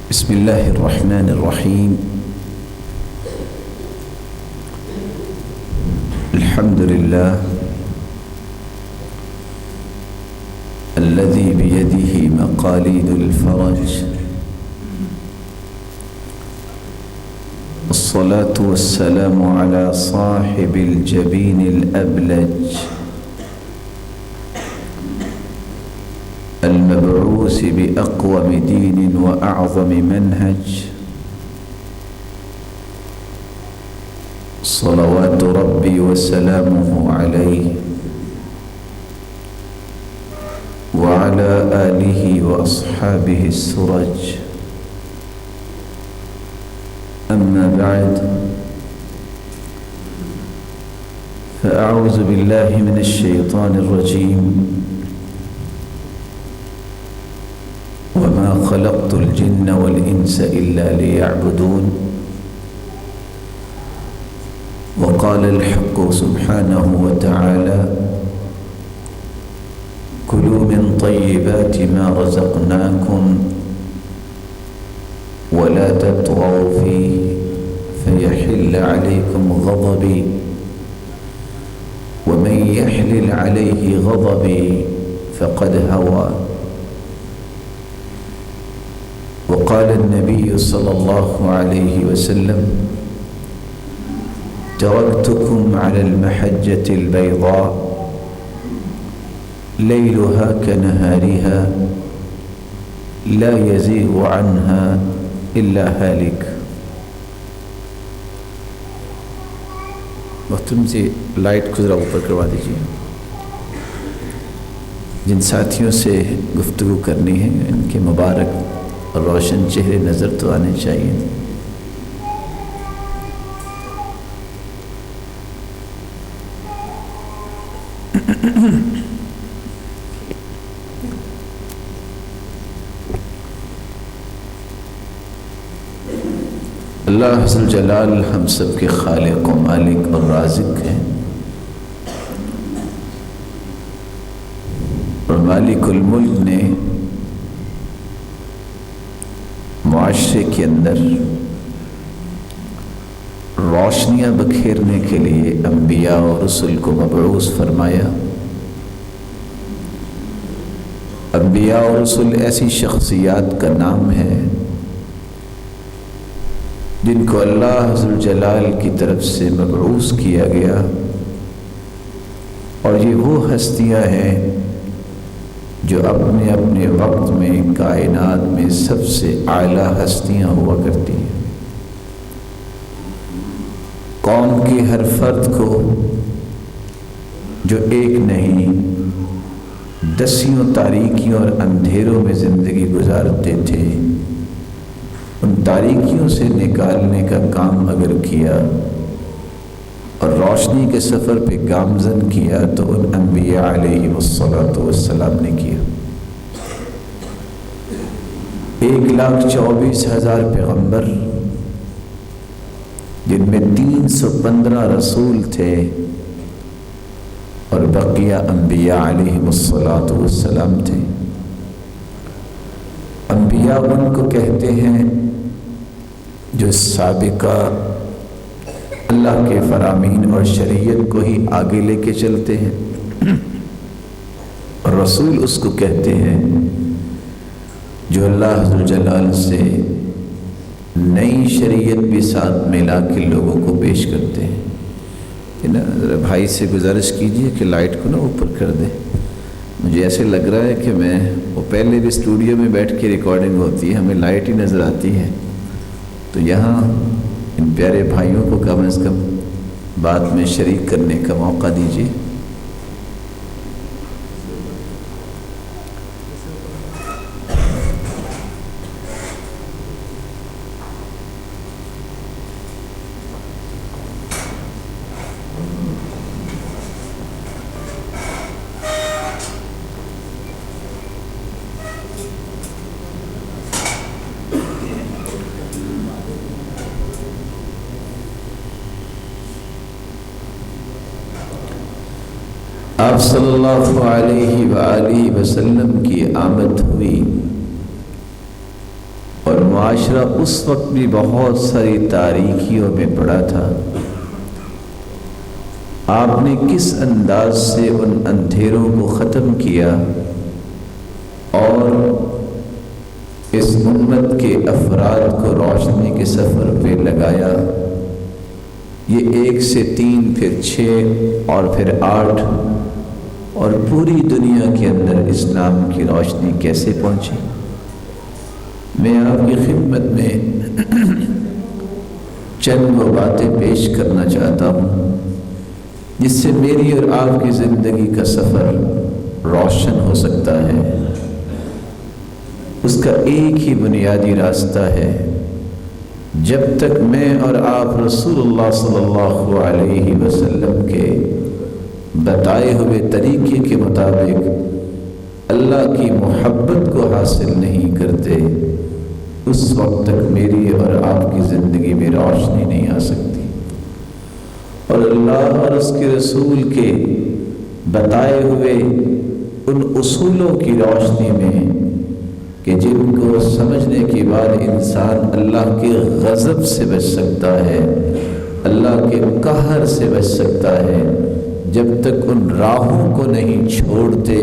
بسم الله الرحمن الرحيم. الحمد لله الذي بيده مقاليد الفرج، الصلاة والسلام على صاحب الجبين الأبلج المبعوث بأقوم دين وأعظم منهج، صلوات ربي وسلامه عليه وعلى آله وأصحابه السرج. أما بعد، فأعوذ بالله من الشيطان الرجيم. وما خلقت الجن والإنس إلا ليعبدون. وقال الحق سبحانه وتعالى: كلوا من طيبات ما رزقناكم ولا تطغوا فيه فيحل عليكم غضبي ومن يحلل عليه غضبي فقد هوى. وقال النبي صلى الله عليه وسلم: تركتكم على المحجة البيضاء ليلها كنهارها لا يزيغ عنها إلا هالك. محترم سے لائٹ کو ذرا اوپر کروا دیجیے. جن ساتھیوں سے گفتگو کرنی ہے ان کے مبارک اور روشن چہرے نظر تو آنے چاہیے. اللہ عز جلال ہم سب کے خالق و مالک اور رازق ہیں، اور مالک الملک نے معاشرے کے اندر روشنیاں بکھیرنے کے لیے انبیاء اور رسل کو مبعوث فرمایا. انبیاء اور رسل ایسی شخصیات کا نام ہے جن کو اللہ عز جلال کی طرف سے مبعوث کیا گیا، اور یہ وہ ہستیاں ہیں جو اپنے اپنے وقت میں کائنات میں سب سے اعلیٰ ہستیاں ہوا کرتی ہیں. قوم کے ہر فرد کو جو ایک نہیں دسیوں تاریکیوں اور اندھیروں میں زندگی گزارتے تھے، ان تاریکیوں سے نکالنے کا کام اگر کیا اور روشنی کے سفر پہ گامزن کیا تو ان انبیاء علیہ السلام نے کیا. 1,24,000 پیغمبر، جن میں 315 رسول تھے، اور بقیہ انبیاء علیہ السلام تھے. انبیاء ان کو کہتے ہیں جو سابقہ اللہ کے فرامین اور شریعت کو ہی آگے لے کے چلتے ہیں، اور رسول اس کو کہتے ہیں جو اللہ عز جلال سے نئی شریعت بھی ساتھ ملا کے لوگوں کو پیش کرتے ہیں. ذرا بھائی سے گزارش کیجئے کہ لائٹ کو نا اوپر کر دیں. مجھے ایسے لگ رہا ہے کہ وہ پہلے بھی اسٹوڈیو میں بیٹھ کے ریکارڈنگ ہوتی ہے، ہمیں لائٹ ہی نظر آتی ہے، تو یہاں ان پیارے بھائیوں کو کم از کم بعد میں شریک کرنے کا موقع دیجیے. آپ صلی اللہ علیہ وآلہ وسلم کی آمد ہوئی اور معاشرہ اس وقت بھی بہت ساری تاریکیوں میں پڑا تھا۔ آپ نے کس انداز سے ان اندھیروں کو ختم کیا اور اس امت کے افراد کو روشنی کے سفر پہ لگایا۔ یہ 1 سے 3 پھر 6 اور پھر 8 اور پوری دنیا کے اندر اسلام کی روشنی کیسے پہنچی؟ میں آپ کی خدمت میں چند وہ باتیں پیش کرنا چاہتا ہوں جس سے میری اور آپ کی زندگی کا سفر روشن ہو سکتا ہے۔ اس کا ایک ہی بنیادی راستہ ہے، جب تک میں اور آپ رسول اللہ صلی اللہ علیہ وسلم کے بتائے ہوئے طریقے کے مطابق اللہ کی محبت کو حاصل نہیں کرتے، اس وقت تک میری اور آپ کی زندگی میں روشنی نہیں آ سکتی۔ اور اللہ اور اس کے رسول کے بتائے ہوئے ان اصولوں کی روشنی میں کہ جن کو سمجھنے کے بعد انسان اللہ کے غضب سے بچ سکتا ہے، اللہ کے قہر سے بچ سکتا ہے، جب تک ان راہوں کو نہیں چھوڑتے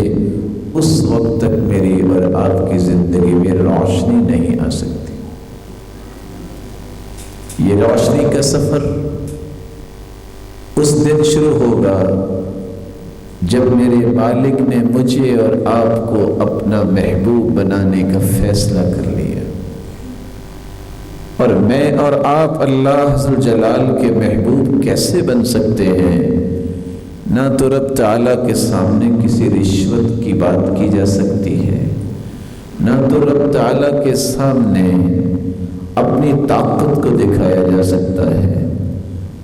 اس وقت تک میری اور آپ کی زندگی میں روشنی نہیں آ سکتی۔ یہ روشنی کا سفر اس دن شروع ہوگا جب میرے مالک نے مجھے اور آپ کو اپنا محبوب بنانے کا فیصلہ کر لیا، اور میں اور آپ اللہ ذوالجلال کے محبوب کیسے بن سکتے ہیں؟ نہ تو رب تعالیٰ کے سامنے کسی رشوت کی بات کی جا سکتی ہے، نہ تو رب تعالیٰ کے سامنے اپنی طاقت کو دکھایا جا سکتا ہے،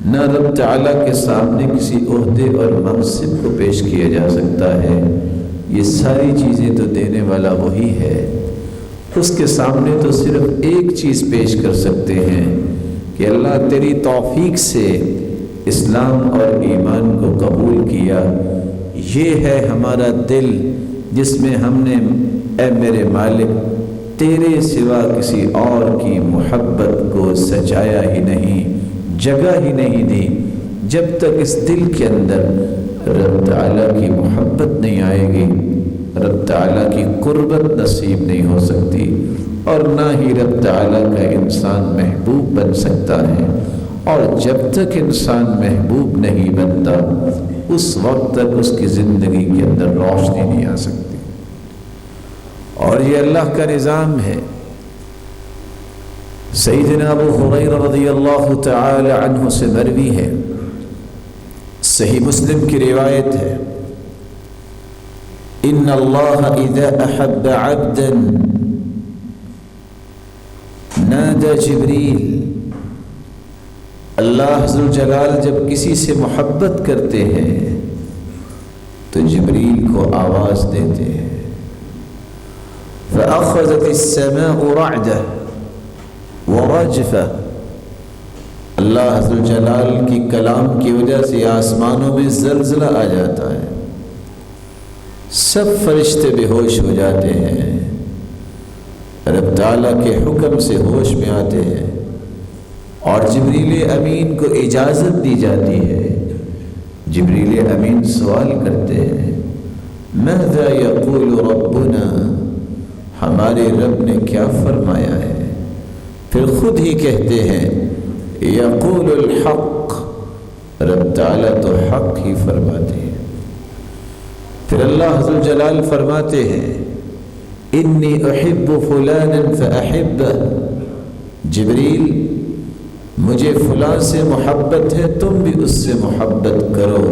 نہ رب تعالیٰ کے سامنے کسی عہدے اور منصب کو پیش کیا جا سکتا ہے۔ یہ ساری چیزیں تو دینے والا وہی ہے۔ اس کے سامنے تو صرف ایک چیز پیش کر سکتے ہیں کہ اللہ تیری توفیق سے اسلام اور ایمان کو قبول کیا، یہ ہے ہمارا دل جس میں ہم نے اے میرے مالک تیرے سوا کسی اور کی محبت کو سجایا ہی نہیں، جگہ ہی نہیں دی۔ جب تک اس دل کے اندر رب تعالیٰ کی محبت نہیں آئے گی، رب تعالیٰ کی قربت نصیب نہیں ہو سکتی، اور نہ ہی رب تعالیٰ کا انسان محبوب بن سکتا ہے۔ اور جب تک انسان محبوب نہیں بنتا اس وقت تک اس کی زندگی کے اندر روشنی نہیں آ سکتی۔ اور یہ اللہ کا نظام ہے۔ سیدنا ابو ہریرہ رضی اللہ تعالی عنہ سے مروی ہے، صحیح مسلم کی روایت ہے، ان اللہ اذا احب عبدا نادى جبریل، اللہ ذوالجلال جب کسی سے محبت کرتے ہیں تو جبریل کو آواز دیتے ہیں، فأخذت السماء رعدة ورجفة، اللہ ذوالجلال کی کلام کی وجہ سے آسمانوں میں زلزلہ آ جاتا ہے، سب فرشتے بے ہوش ہو جاتے ہیں، رب تعالیٰ کے حکم سے ہوش میں آتے ہیں، اور جبریل امین کو اجازت دی جاتی ہے۔ جبریل امین سوال کرتے ہیں، ماذا یقول ربنا، ہمارے رب نے کیا فرمایا ہے؟ پھر خود ہی کہتے ہیں، یقول الحق، رب تعالیٰ تو حق ہی فرماتے ہیں۔ پھر اللہ ذوالجلال فرماتے ہیں، انی احب فلانا فاحبہ، جبریل مجھے فلاں سے محبت ہے، تم بھی اس سے محبت کرو،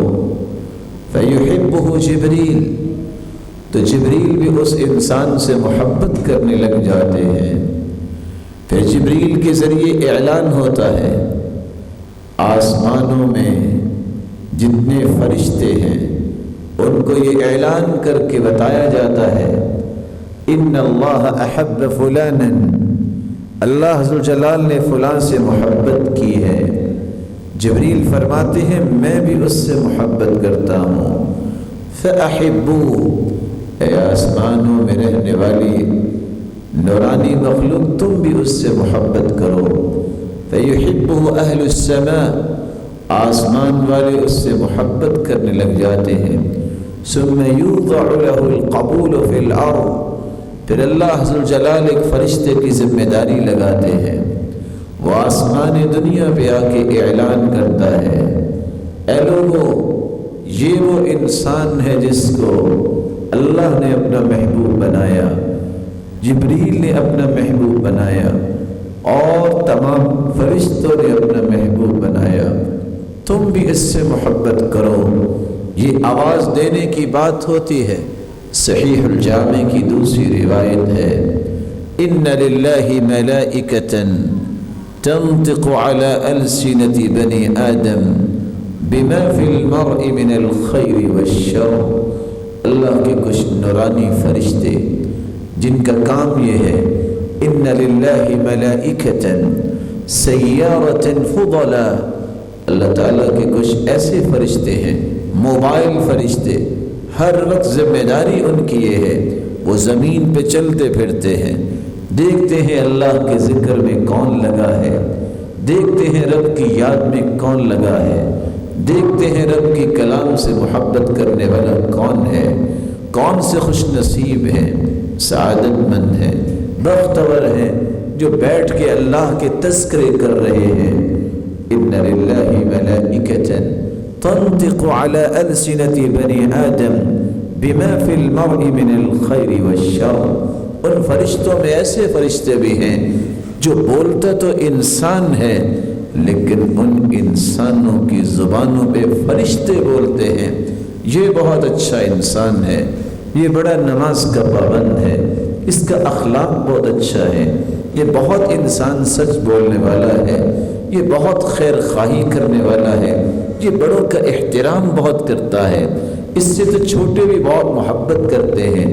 فیحبہ جبریل، تو جبریل بھی اس انسان سے محبت کرنے لگ جاتے ہیں۔ پھر جبریل کے ذریعے اعلان ہوتا ہے، آسمانوں میں جتنے فرشتے ہیں ان کو یہ اعلان کر کے بتایا جاتا ہے، ان اللہ احب فلانا، اللہ ذوالجلال نے فلاں سے محبت کی ہے۔ جبریل فرماتے ہیں میں بھی اس سے محبت کرتا ہوں، فاحبوا، اے آسمانوں میں رہنے والی نورانی مخلوق تم بھی اس سے محبت کرو۔ فَيُحِبُّهُ أَهْلُ السَّمَاءِ، آسمان والے اس سے محبت کرنے لگ جاتے ہیں۔ ثُمَّ يُوضَعُ لَهُ الْقَبُولُ فِي الْأَرْضِ، پھر اللہ عز و جلال ایک فرشتے کی ذمہ داری لگاتے ہیں، وہ آسمان دنیا پہ آ کے اعلان کرتا ہے، اے لوگو یہ وہ انسان ہے جس کو اللہ نے اپنا محبوب بنایا، جبریل نے اپنا محبوب بنایا اور تمام فرشتوں نے اپنا محبوب بنایا، تم بھی اس سے محبت کرو۔ یہ آواز دینے کی بات ہوتی ہے۔ صحیح الجامع کی دوسری روایت ہے، ان للہ ملائکۃ تنطق علی السنۃ بنی آدم بما فی المرء من الخیر والشر، اللہ کے کچھ نورانی فرشتے جن کا کام یہ ہے، ان للہ ملائکۃ سیارۃ فضلا، اللہ تعالیٰ کے کچھ ایسے فرشتے ہیں، موبائل فرشتے، ہر وقت ذمہ داری ان کی یہ ہے، وہ زمین پہ چلتے پھرتے ہیں، دیکھتے ہیں اللہ کے ذکر میں کون لگا ہے، دیکھتے ہیں رب کی یاد میں کون لگا ہے، دیکھتے ہیں رب کی کلام سے محبت کرنے والا کون ہے، کون سے خوش نصیب ہیں، سعادت مند ہیں، بختور ہیں جو بیٹھ کے اللہ کے تذکرے کر رہے ہیں۔ ان للہ ملائکۃ تنطق علی السنۃ بنی آدم بما فی المرء من الخیر والشر، ان فرشتوں میں ایسے فرشتے بھی ہیں جو بولتا تو انسان ہے لیکن ان انسانوں کی زبانوں پہ فرشتے بولتے ہیں، یہ بہت اچھا انسان ہے، یہ بڑا نماز کا پابند ہے، اس کا اخلاق بہت اچھا ہے، یہ بہت انسان سچ بولنے والا ہے، یہ بہت خیر خواہی کرنے والا ہے، یہ بڑوں کا احترام بہت کرتا ہے، اس سے تو چھوٹے بھی بہت محبت کرتے ہیں،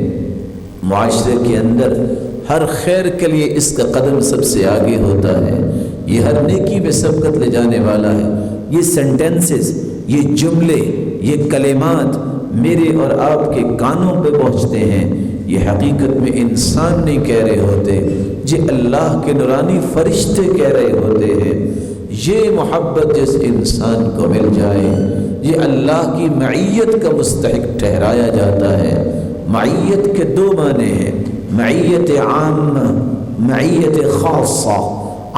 معاشرے کے اندر ہر خیر کے لیے اس کا قدم سب سے آگے ہوتا ہے، یہ ہر نیکی میں سبقت لے جانے والا ہے۔ یہ سینٹنسز، یہ جملے، یہ کلمات میرے اور آپ کے کانوں پہ پہنچتے ہیں، یہ حقیقت میں انسان نہیں کہہ رہے ہوتے، یہ اللہ کے نورانی فرشتے کہہ رہے ہوتے ہیں۔ یہ محبت جس انسان کو مل جائے، یہ اللہ کی معیت کا مستحق ٹھہرایا جاتا ہے۔ معیت کے دو معنی ہیں، معیت عامہ، معیت خاصہ۔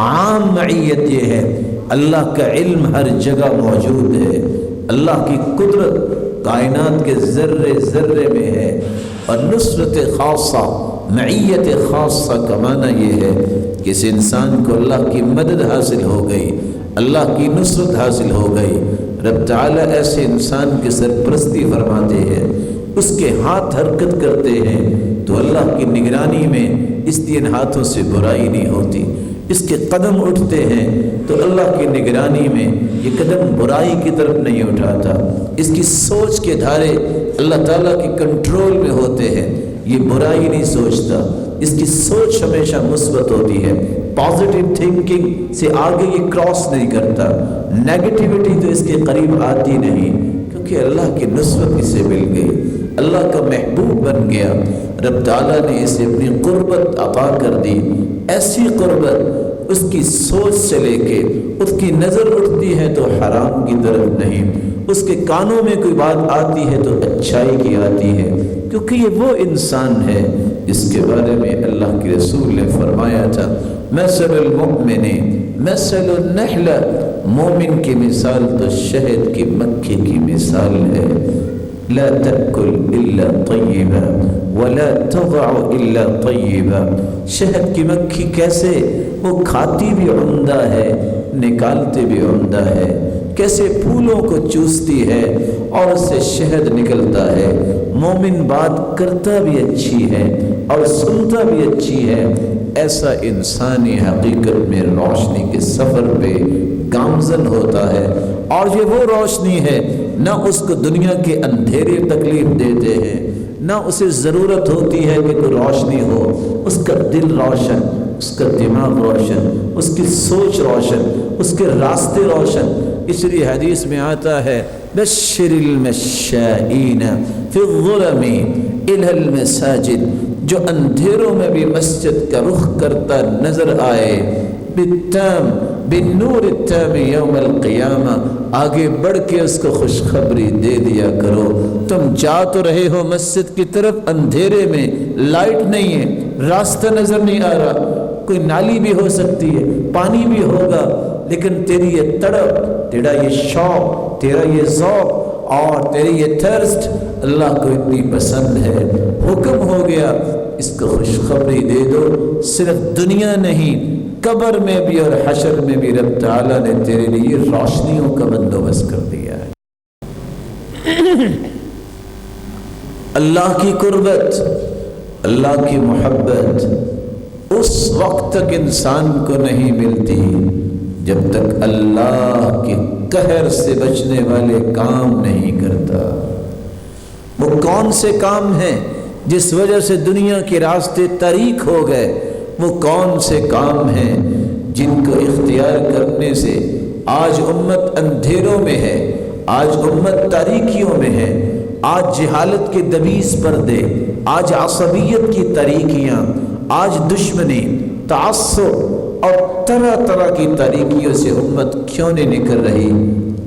عام معیت یہ ہے اللہ کا علم ہر جگہ موجود ہے، اللہ کی قدرت کائنات کے ذرے ذرے میں ہے، اور نصرت خاصہ، معیت خاصہ کا معنی یہ ہے کہ اس انسان کو اللہ کی مدد حاصل ہو گئی، اللہ کی نصرت حاصل ہو گئی، رب تعالیٰ ایسے انسان کی سرپرستی فرماتے ہیں، اس کے ہاتھ حرکت کرتے ہیں تو اللہ کی نگرانی میں اس کے ہاتھوں سے برائی نہیں ہوتی، اس کے قدم اٹھتے ہیں تو اللہ کی نگرانی میں یہ قدم برائی کی طرف نہیں اٹھاتا، اس کی سوچ کے دھارے اللہ تعالیٰ کے کنٹرول میں ہوتے ہیں، یہ برائی نہیں سوچتا، اس کی سوچ ہمیشہ مثبت ہوتی ہے، پازیٹیو تھنکنگ سے آگے یہ کراس نہیں کرتا، نیگیٹیوٹی تو اس کے قریب آتی نہیں، کیونکہ اللہ کی نصرت اسے مل گئی، اللہ کا محبوب بن گیا، رب تعالیٰ نے اسے اپنی قربت عطا کر دی، ایسی قربت اس کی سوچ سے لے کے اس کی نظر اٹھتی ہے تو حرام کی طرف نہیں، اس کے کانوں میں کوئی بات آتی ہے تو اچھائی کی آتی ہے، کیونکہ یہ وہ انسان ہے جس کے بارے میں اللہ کے رسول نے فرمایا تھا، مثل المؤمن مثل النحل، مومن کی مثال تو شہد کی مکھی کی مثال ہے، لا تأکل الا طیبا ولا تضع الا طیبا، شہد کی مکھی کیسے وہ کھاتی بھی عمدہ ہے نکالتے بھی عمدہ ہے، کیسے پھولوں کو چوستی ہے اور اس سے شہد نکلتا ہے، مومن بات کرتا بھی اچھی ہے اور سنتا بھی اچھی ہے، ایسا انسانی حقیقت میں روشنی کے سفر پہ گامزن ہوتا ہے، اور یہ وہ روشنی ہے نہ اس کو دنیا کے اندھیرے تکلیف دیتے ہیں، نہ اسے ضرورت ہوتی ہے کہ کوئی روشنی ہو، اس کا دل روشن، اس کا دماغ روشن، اس کی سوچ روشن، اس کے راستے روشن، اس لیے حدیث میں آتا ہے بشر المشائین فی الظلم الی المساجد، جو اندھیروں میں بھی مسجد کا رخ کرتا نظر آئے، بالتام بالنور التام یوم القیامہ، آگے بڑھ کے اس کو خوشخبری دے دیا کرو۔ تم جا تو رہے ہو مسجد کی طرف، اندھیرے میں، لائٹ نہیں ہے، راستہ نظر نہیں آ رہا، کوئی نالی بھی ہو سکتی ہے، پانی بھی ہوگا، لیکن تیری یہ تڑپ، تیرا یہ شوق، تیرا یہ ذوق اور تیری یہ تھرسٹ اللہ کو اتنی پسند ہے، حکم ہو گیا اس کو خوشخبری دے دو۔ صرف دنیا نہیں، قبر میں بھی اور حشر میں بھی رب تعالیٰ نے تیرے لیے روشنیوں کا بندوبست کر دیا ہے۔ اللہ کی قربت، اللہ کی محبت اس وقت تک انسان کو نہیں ملتی جب تک اللہ کے قہر سے بچنے والے کام نہیں کرتا۔ وہ کون سے کام ہیں جس وجہ سے دنیا کے راستے تاریک ہو گئے؟ وہ کون سے کام ہیں جن کو اختیار کرنے سے آج امت اندھیروں میں ہے، آج امت تاریکیوں میں ہے، آج جہالت کے دبیس پردے، آج عصبیت کی تاریکیاں، آج دشمنی، تعصب اور طرح طرح کی تاریکیوں سے امت کیوں نہیں نکل رہی؟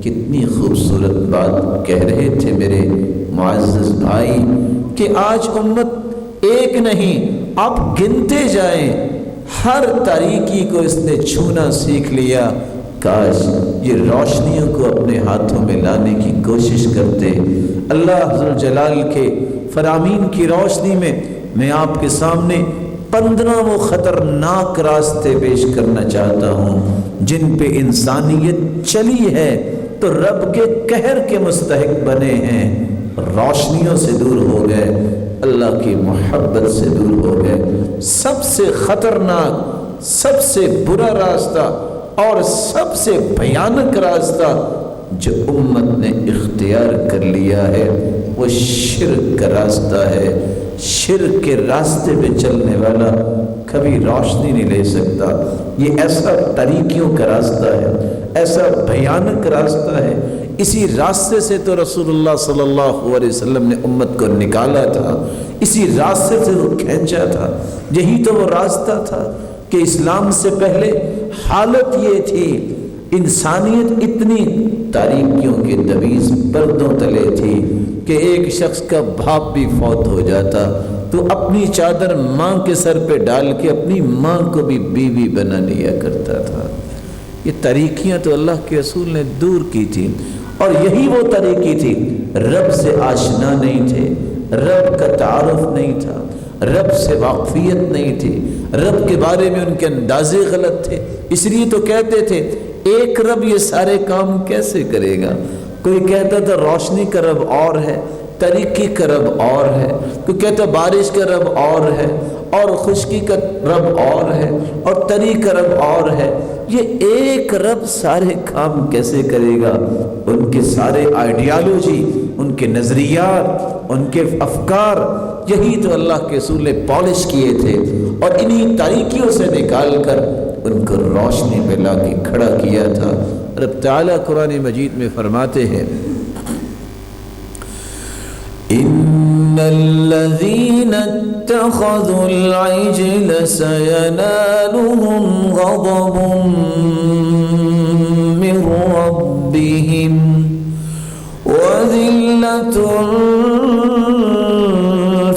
کتنی خوبصورت بات کہہ رہے تھے میرے معزز بھائی کہ آج امت ایک نہیں، آپ گنتے جائیں، ہر تاریکی کو اس نے چھونا سیکھ لیا۔ کاش یہ روشنیوں کو اپنے ہاتھوں میں لانے کی کوشش کرتے۔ اللہ ذوالجلال کے فرامین کی روشنی میں آپ کے سامنے 15 وہ خطرناک راستے پیش کرنا چاہتا ہوں جن پہ انسانیت چلی ہے تو رب کے قہر کے مستحق بنے ہیں، روشنیوں سے دور ہو گئے، اللہ کی محبت سے دور ہو گئے۔ سب سے خطرناک، سب سے برا راستہ اور سب سے بھیانک راستہ جو امت نے اختیار کر لیا ہے وہ شرک کا راستہ ہے۔ شرک کے راستے پہ چلنے والا کبھی روشنی نہیں لے سکتا۔ یہ ایسا تاریکیوں کا راستہ ہے، ایسا بھیانک راستہ ہے۔ اسی راستے سے تو رسول اللہ صلی اللہ علیہ وسلم نے امت کو نکالا تھا، اسی راستے سے وہ کھینچا تھا۔ یہی تو وہ راستہ تھا کہ اسلام سے پہلے حالت یہ تھی، انسانیت اتنی تاریکیوں کے دبیز پردوں تلے تھی کہ ایک شخص کا باپ بھی فوت ہو جاتا تو اپنی چادر ماں کے سر پہ ڈال کے اپنی ماں کو بھی بیوی بنا لیا کرتا تھا۔ یہ تاریکیاں تو اللہ کے رسول نے دور کی تھی، اور یہی وہ تاریکی تھی۔ رب سے آشنا نہیں تھے، رب کا تعارف نہیں تھا، رب سے واقفیت نہیں تھی، رب کے بارے میں ان کے اندازے غلط تھے۔ اس لیے تو کہتے تھے ایک رب یہ سارے کام کیسے کرے گا؟ کوئی کہتا تھا روشنی کا رب اور ہے، تاریکی کا رب اور ہے، کوئی کہتا بارش کا رب اور ہے، اور خشکی کا رب اور ہے، اور تری کا رب اور ہے۔ یہ ایک رب سارے کام کیسے کرے گا؟ ان کے سارے آئیڈیالوجی، ان کے نظریات، ان کے افکار، یہی تو اللہ کے رسول نے پالش کیے تھے، اور انہی تاریکیوں سے نکال کر ان کو روشنی پہ لا کے کھڑا کیا تھا۔ رب تعالیٰ قرآن مجید میں فرماتے ہیں ان الذين اتخذوا العجل سينالهم غضب من ربهم وذلة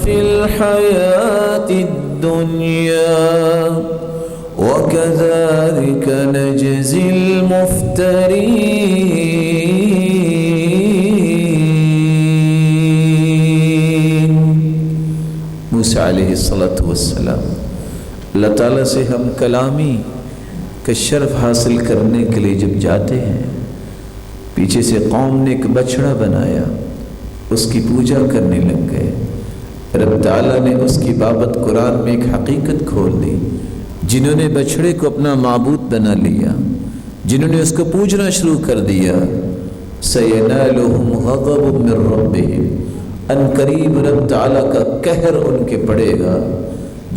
في الحياة الدنيا وكذلك نجزي المفترين۔ موسیٰ علیہ السلام اللہ تعالیٰ سے ہم کلامی کا شرف حاصل کرنے کے لیے جب جاتے ہیں، پیچھے سے قوم نے ایک بچڑا بنایا، اس کی پوجا کرنے لگ گئے۔ رب تعالیٰ نے اس کی بابت قرآن میں ایک حقیقت کھول دی۔ جنہوں نے بچڑے کو اپنا معبود بنا لیا، جنہوں نے اس کو پوجنا شروع کر دیا، سَيَنَالُهُمْ غَضَبٌ مِّن رَّبِّهِمْ، ان قریب رب تعالیٰ کا قہر ان کے پڑے گا۔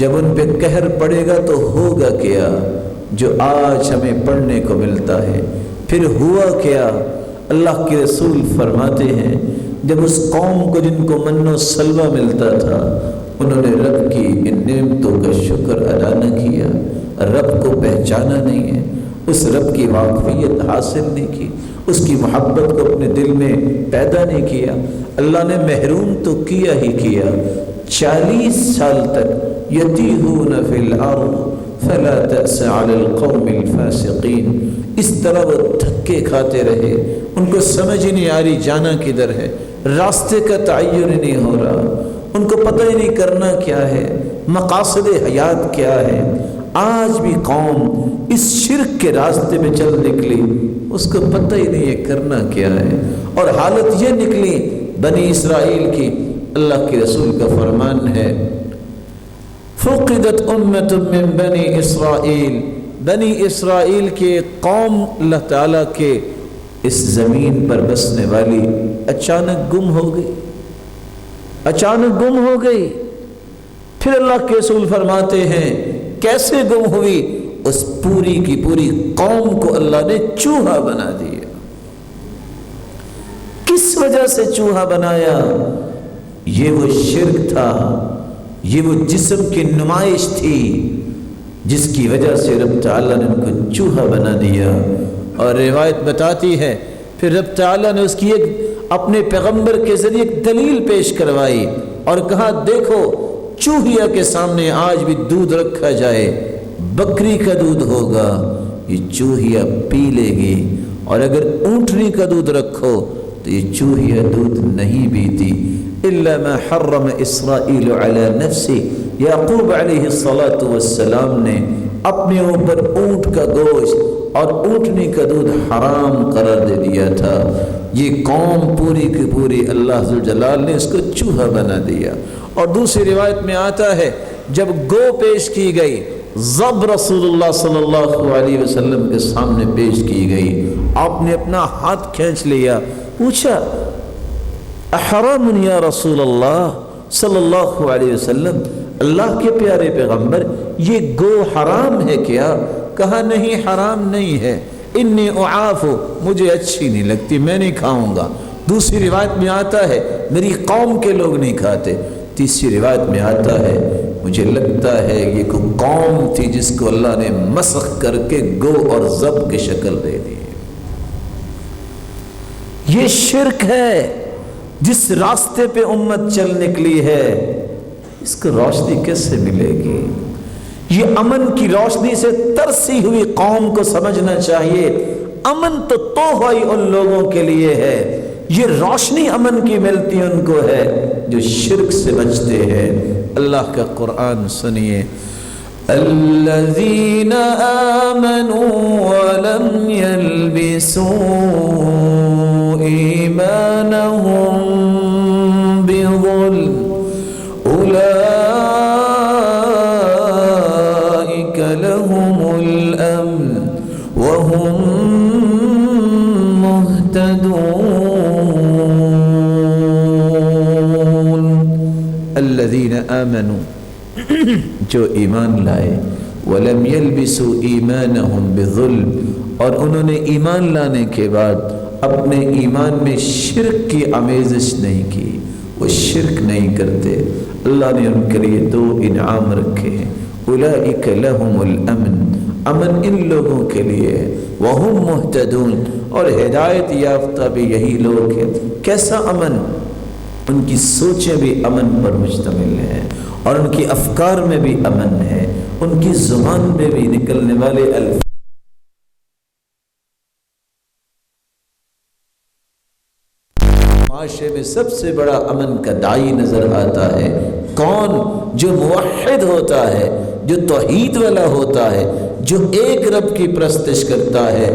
جب ان پہ قہر پڑے گا تو ہوگا کیا جو آج ہمیں پڑھنے کو ملتا ہے۔ پھر ہوا کیا؟ اللہ کے رسول فرماتے ہیں جب اس قوم کو جن کو من و سلوہ ملتا تھا، انہوں نے رب کی ان نعمتوں کا شکر ادا نہ کیا، رب کو پہچانا نہیں ہے، اس رب کی واقفیت حاصل نہیں کی، اس کی محبت کو اپنے دل میں پیدا نہیں کیا۔ اللہ نے محروم تو کیا ہی کیا، 40 سال تک یتیہون فی الارض فلا تأس علی القوم الفاسقین، اس طرح وہ دھکے کھاتے رہے، ان کو سمجھ ہی نہیں آ رہی جانا کدھر ہے، راستے کا تعین ہی نہیں ہو رہا، ان کو پتہ ہی نہیں کرنا کیا ہے، مقاصد حیات کیا ہے۔ آج بھی قوم اس شرک کے راستے میں چل نکلی، اس کو پتہ ہی نہیں ہے کرنا کیا ہے، اور حالت یہ نکلی بنی اسرائیل کی۔ اللہ کے رسول کا فرمان ہے فقدت امت من بنی اسرائیل، بنی اسرائیل کے قوم اللہ تعالیٰ کے اس زمین پر بسنے والی اچانک گم ہو گئی، اچانک گم ہو گئی۔ پھر اللہ کے رسول فرماتے ہیں کیسے گم ہوئی؟ اس پوری کی پوری قوم کو اللہ نے چوہا بنا دیا۔ کس وجہ سے چوہا بنایا؟ یہ وہ شرک تھا، یہ وہ جسم کی نمائش تھی جس کی وجہ سے رب تعالیٰ نے ان کو چوہا بنا دیا۔ اور روایت بتاتی ہے پھر رب تعالیٰ نے اس کی ایک اپنے پیغمبر کے ذریعے ایک دلیل پیش کروائی اور کہا دیکھو چوہیا کے سامنے آج بھی دودھ رکھا جائے، بکری کا دودھ ہوگا، یہ چوہیا پی لے گی، اور اگر اونٹنی کا دودھ رکھو تو یہ چوہیا دودھ نہیں پیتی۔ الا ما حرم اسرائیل علی نفسی، یعقوب علیہ الصلاۃ والسلام نے اپنے اوپر اونٹ کا گوشت اور اونٹنی کا دودھ حرام قرار دے دیا تھا۔ یہ قوم پوری کی پوری اللہ ذوالجلال نے اس کو چوہا بنا دیا۔ اور دوسری روایت میں آتا ہے جب گو پیش کی گئی، ذب رسول اللہ صلی اللہ علیہ وسلم کے سامنے پیش کی گئی، آپ نے اپنا ہاتھ کھینچ لیا، پوچھا احرام یا رسول اللہ صلی اللہ علیہ وسلم، اللہ کے پیارے پیغمبر یہ گو حرام ہے کیا؟ کہا نہیں حرام نہیں ہے، انی اعاف، مجھے اچھی نہیں لگتی، میں نہیں کھاؤں گا۔ دوسری روایت میں آتا ہے میری قوم کے لوگ نہیں کھاتے۔ تیسری روایت میں آتا ہے مجھے لگتا ہے یہ کوئی قوم تھی جس کو اللہ نے مسخ کر کے گو اور ذب کی شکل دے دی۔ یہ شرک ہے جس راستے پہ امت چل نکلی ہے، اس کو روشنی کیسے ملے گی؟ یہ امن کی روشنی سے ترسی ہوئی قوم کو سمجھنا چاہیے، امن تو ہی ان لوگوں کے لیے ہے، یہ روشنی امن کی ملتی ان کو ہے جو شرک سے بچتے ہیں۔ اللہ کا قرآن سنیے، الذین آمنوا ولم یلبسوا ایمانہم بظلم اولئک لهم الامن وهم مهتدون۔ الذین آمنوا، جو ایمان لائے، ولم یلبسوا ایمانہم بظلم، اور انہوں نے ایمان لانے کے بعد اپنے ایمان میں شرک کی آمیزش نہیں کی، وہ شرک نہیں کرتے۔ اللہ نے ان کے لیے 2 انعام رکھے ہیں، اولئک لهم الامن، امن ان لوگوں کے لیے، وہم مہتدون، اور ہدایت یافتہ بھی یہی لوگ ہیں۔ کیسا امن؟ ان کی سوچیں بھی امن پر مشتمل ہیں، اور ان کی افکار میں بھی امن ہے، ان کی زبان میں بھی نکلنے والے الفاظ معاشرے میں سب سے بڑا امن کا داعی نظر آتا ہے کون؟ جو موحد ہوتا ہے، جو توحید والا ہوتا ہے، جو ایک رب کی پرستش کرتا ہے،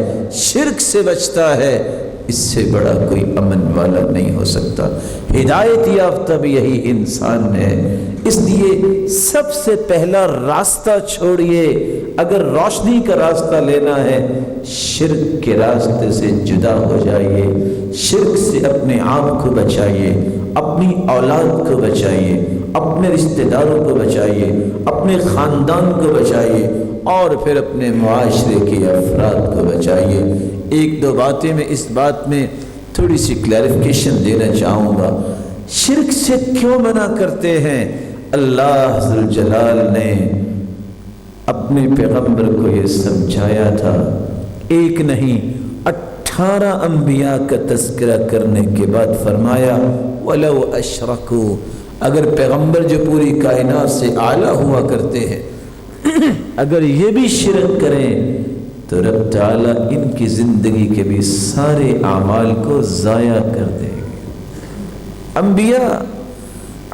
شرک سے بچتا ہے، اس سے بڑا کوئی امن والا نہیں ہو سکتا۔ ہدایت یافتہ بھی یہی انسان ہے۔ اس لیے سب سے پہلا راستہ چھوڑیے، اگر روشنی کا راستہ لینا ہے شرک کے راستے سے جدا ہو جائیے، شرک سے اپنے آپ کو بچائیے، اپنی اولاد کو بچائیے، اپنے رشتہ داروں کو بچائیے، اپنے خاندان کو بچائیے، اور پھر اپنے معاشرے کے افراد کو بچائیے۔ 1-2 باتیں میں اس بات میں تھوڑی سی کلیریفیکیشن دینا چاہوں گا۔ شرک سے کیوں منع کرتے ہیں؟ اللہ ذوالجلال نے اپنے پیغمبر کو یہ سمجھایا تھا، ایک نہیں 18 انبیاء کا تذکرہ کرنے کے بعد فرمایا وَلَوْ أَشْرَكُوا، اگر پیغمبر جو پوری کائنات سے اعلیٰ ہوا کرتے ہیں اگر یہ بھی شرک کریں تو رب تعالیٰ ان کی زندگی کے بھی سارے اعمال کو ضائع کر دے گے۔ انبیاء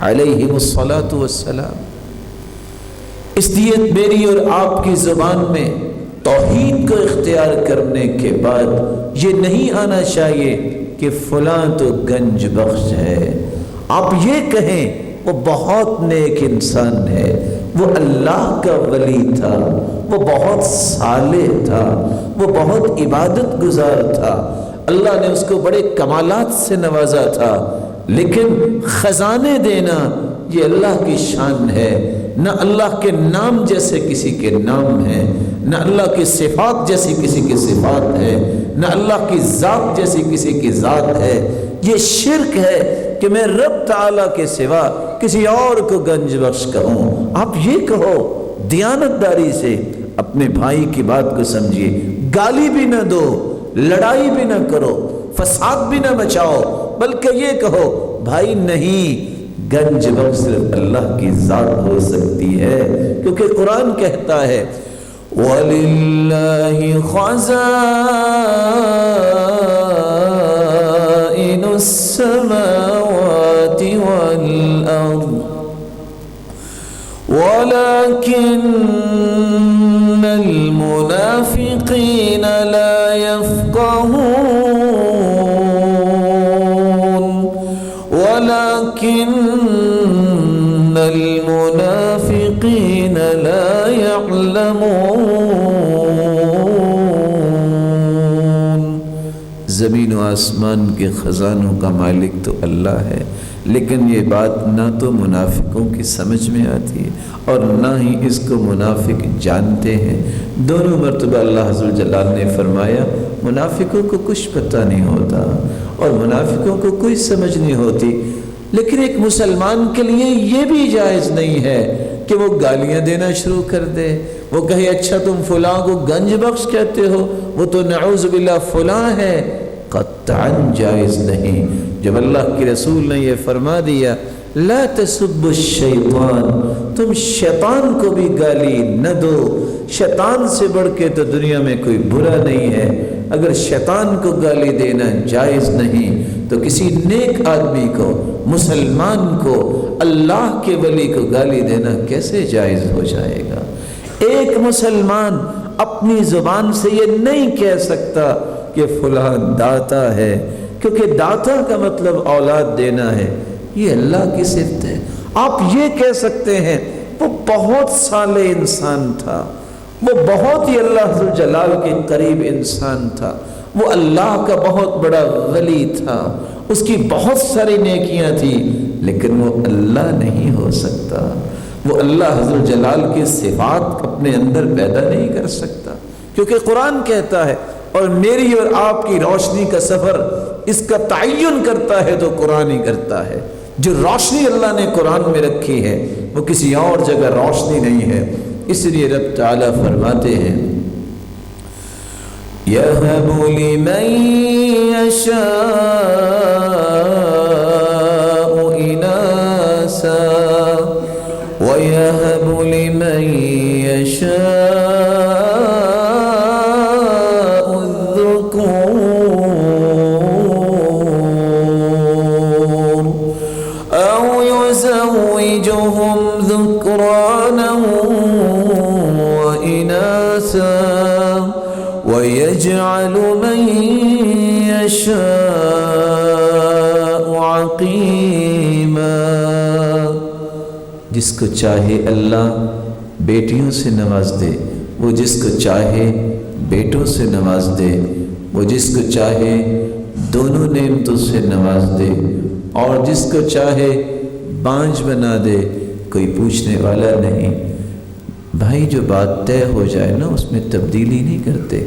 علیہم الصلاۃ والسلام۔ اس لیے میری اور آپ کی زبان میں توحید کو اختیار کرنے کے بعد یہ نہیں آنا چاہیے کہ فلاں تو گنج بخش ہے، آپ یہ کہیں وہ بہت نیک انسان ہے، وہ اللہ کا ولی تھا، وہ بہت صالح تھا، وہ بہت عبادت گزار تھا، اللہ نے اس کو بڑے کمالات سے نوازا تھا، لیکن خزانے دینا یہ اللہ کی شان ہے، نہ اللہ کے نام جیسے کسی کے نام ہے، نہ اللہ کی صفات جیسی کسی کی صفات ہے، نہ اللہ کی ذات جیسی کسی کی ذات ہے۔ یہ شرک ہے کہ میں رب تعالیٰ کے سوا کسی اور کو گنج بخش کہوں۔ آپ یہ کہو دیانت داری سے، اپنے بھائی کی بات کو سمجھیے، گالی بھی نہ دو، لڑائی بھی نہ کرو، فساد بھی نہ مچاؤ، بلکہ یہ کہو بھائی نہیں، گنج بخش صرف اللہ کی ذات ہو سکتی ہے، کیونکہ قرآن کہتا ہے وَلِلَّهِ خَزَائِنُ السَّمَاوَاتِ وَالْأَرْضِ وَلَكِنَّ الْمُنَافِقِينَ لَا يَفْقَهُونَ وَلَكِنَّ الْمُنَافِقِينَ لَا يَعْلَمُونَ۔ زمین و آسمان کے خزانوں کا مالک تو اللہ ہے، لیکن یہ بات نہ تو منافقوں کی سمجھ میں آتی ہے اور نہ ہی اس کو منافق جانتے ہیں۔ دونوں مرتبہ اللہ ذوالجلال نے فرمایا منافقوں کو کچھ پتہ نہیں ہوتا اور منافقوں کو کوئی سمجھ نہیں ہوتی، لیکن ایک مسلمان کے لیے یہ بھی جائز نہیں ہے کہ وہ گالیاں دینا شروع کر دے، وہ کہے اچھا تم فلاں کو گنج بخش کہتے ہو، وہ تو نعوذ باللہ فلاں ہے۔ قطعاً جائز نہیں۔ جب اللہ کے رسول نے یہ فرما دیا لا تسبوا الشیطان، تم شیطان کو بھی گالی نہ دو، شیطان سے بڑھ کے تو دنیا میں کوئی برا نہیں ہے، اگر شیطان کو گالی دینا جائز نہیں تو کسی نیک آدمی کو، مسلمان کو، اللہ کے ولی کو گالی دینا کیسے جائز ہو جائے گا؟ ایک مسلمان اپنی زبان سے یہ نہیں کہہ سکتا کہ فلاں داتا ہے، کیونکہ داتا کا مطلب اولاد دینا ہے، یہ اللہ کی صفت ہے۔ آپ یہ کہہ سکتے ہیں وہ بہت صالح انسان تھا، وہ بہت ہی اللہ ذوالجلال کے قریب انسان تھا، وہ اللہ کا بہت بڑا ولی تھا، اس کی بہت ساری نیکیاں تھیں، لیکن وہ اللہ نہیں ہو سکتا، وہ اللہ ذوالجلال کی صفات اپنے اندر پیدا نہیں کر سکتا، کیونکہ قرآن کہتا ہے اور میری اور آپ کی روشنی کا سفر اس کا تعین کرتا ہے تو قرآن ہی کرتا ہے۔ جو روشنی اللہ نے قرآن میں رکھی ہے وہ کسی اور جگہ روشنی نہیں ہے، اس لیے رب تعالیٰ فرماتے ہیں یَهَبُ لِمَن يَشَاءُ إِنَاثًا وَيَهَبُ لِمَن يَشَاءُ الذُّكُورَ أَوْ يُزَوِّجُهُمْ ذُكْرَانًا وَإِنَاثًا وَيَجْعَلُ مَن يَشَاءُ عَقِيمًا۔ جس کو چاہے اللہ بیٹیوں سے نواز دے، وہ جس کو چاہے بیٹوں سے نواز دے، وہ جس کو چاہے دونوں نعمتوں سے نواز دے، اور جس کو چاہے بانجھ بنا دے، کوئی پوچھنے والا نہیں۔ بھائی جو بات طے ہو جائے نا اس میں تبدیلی نہیں کرتے۔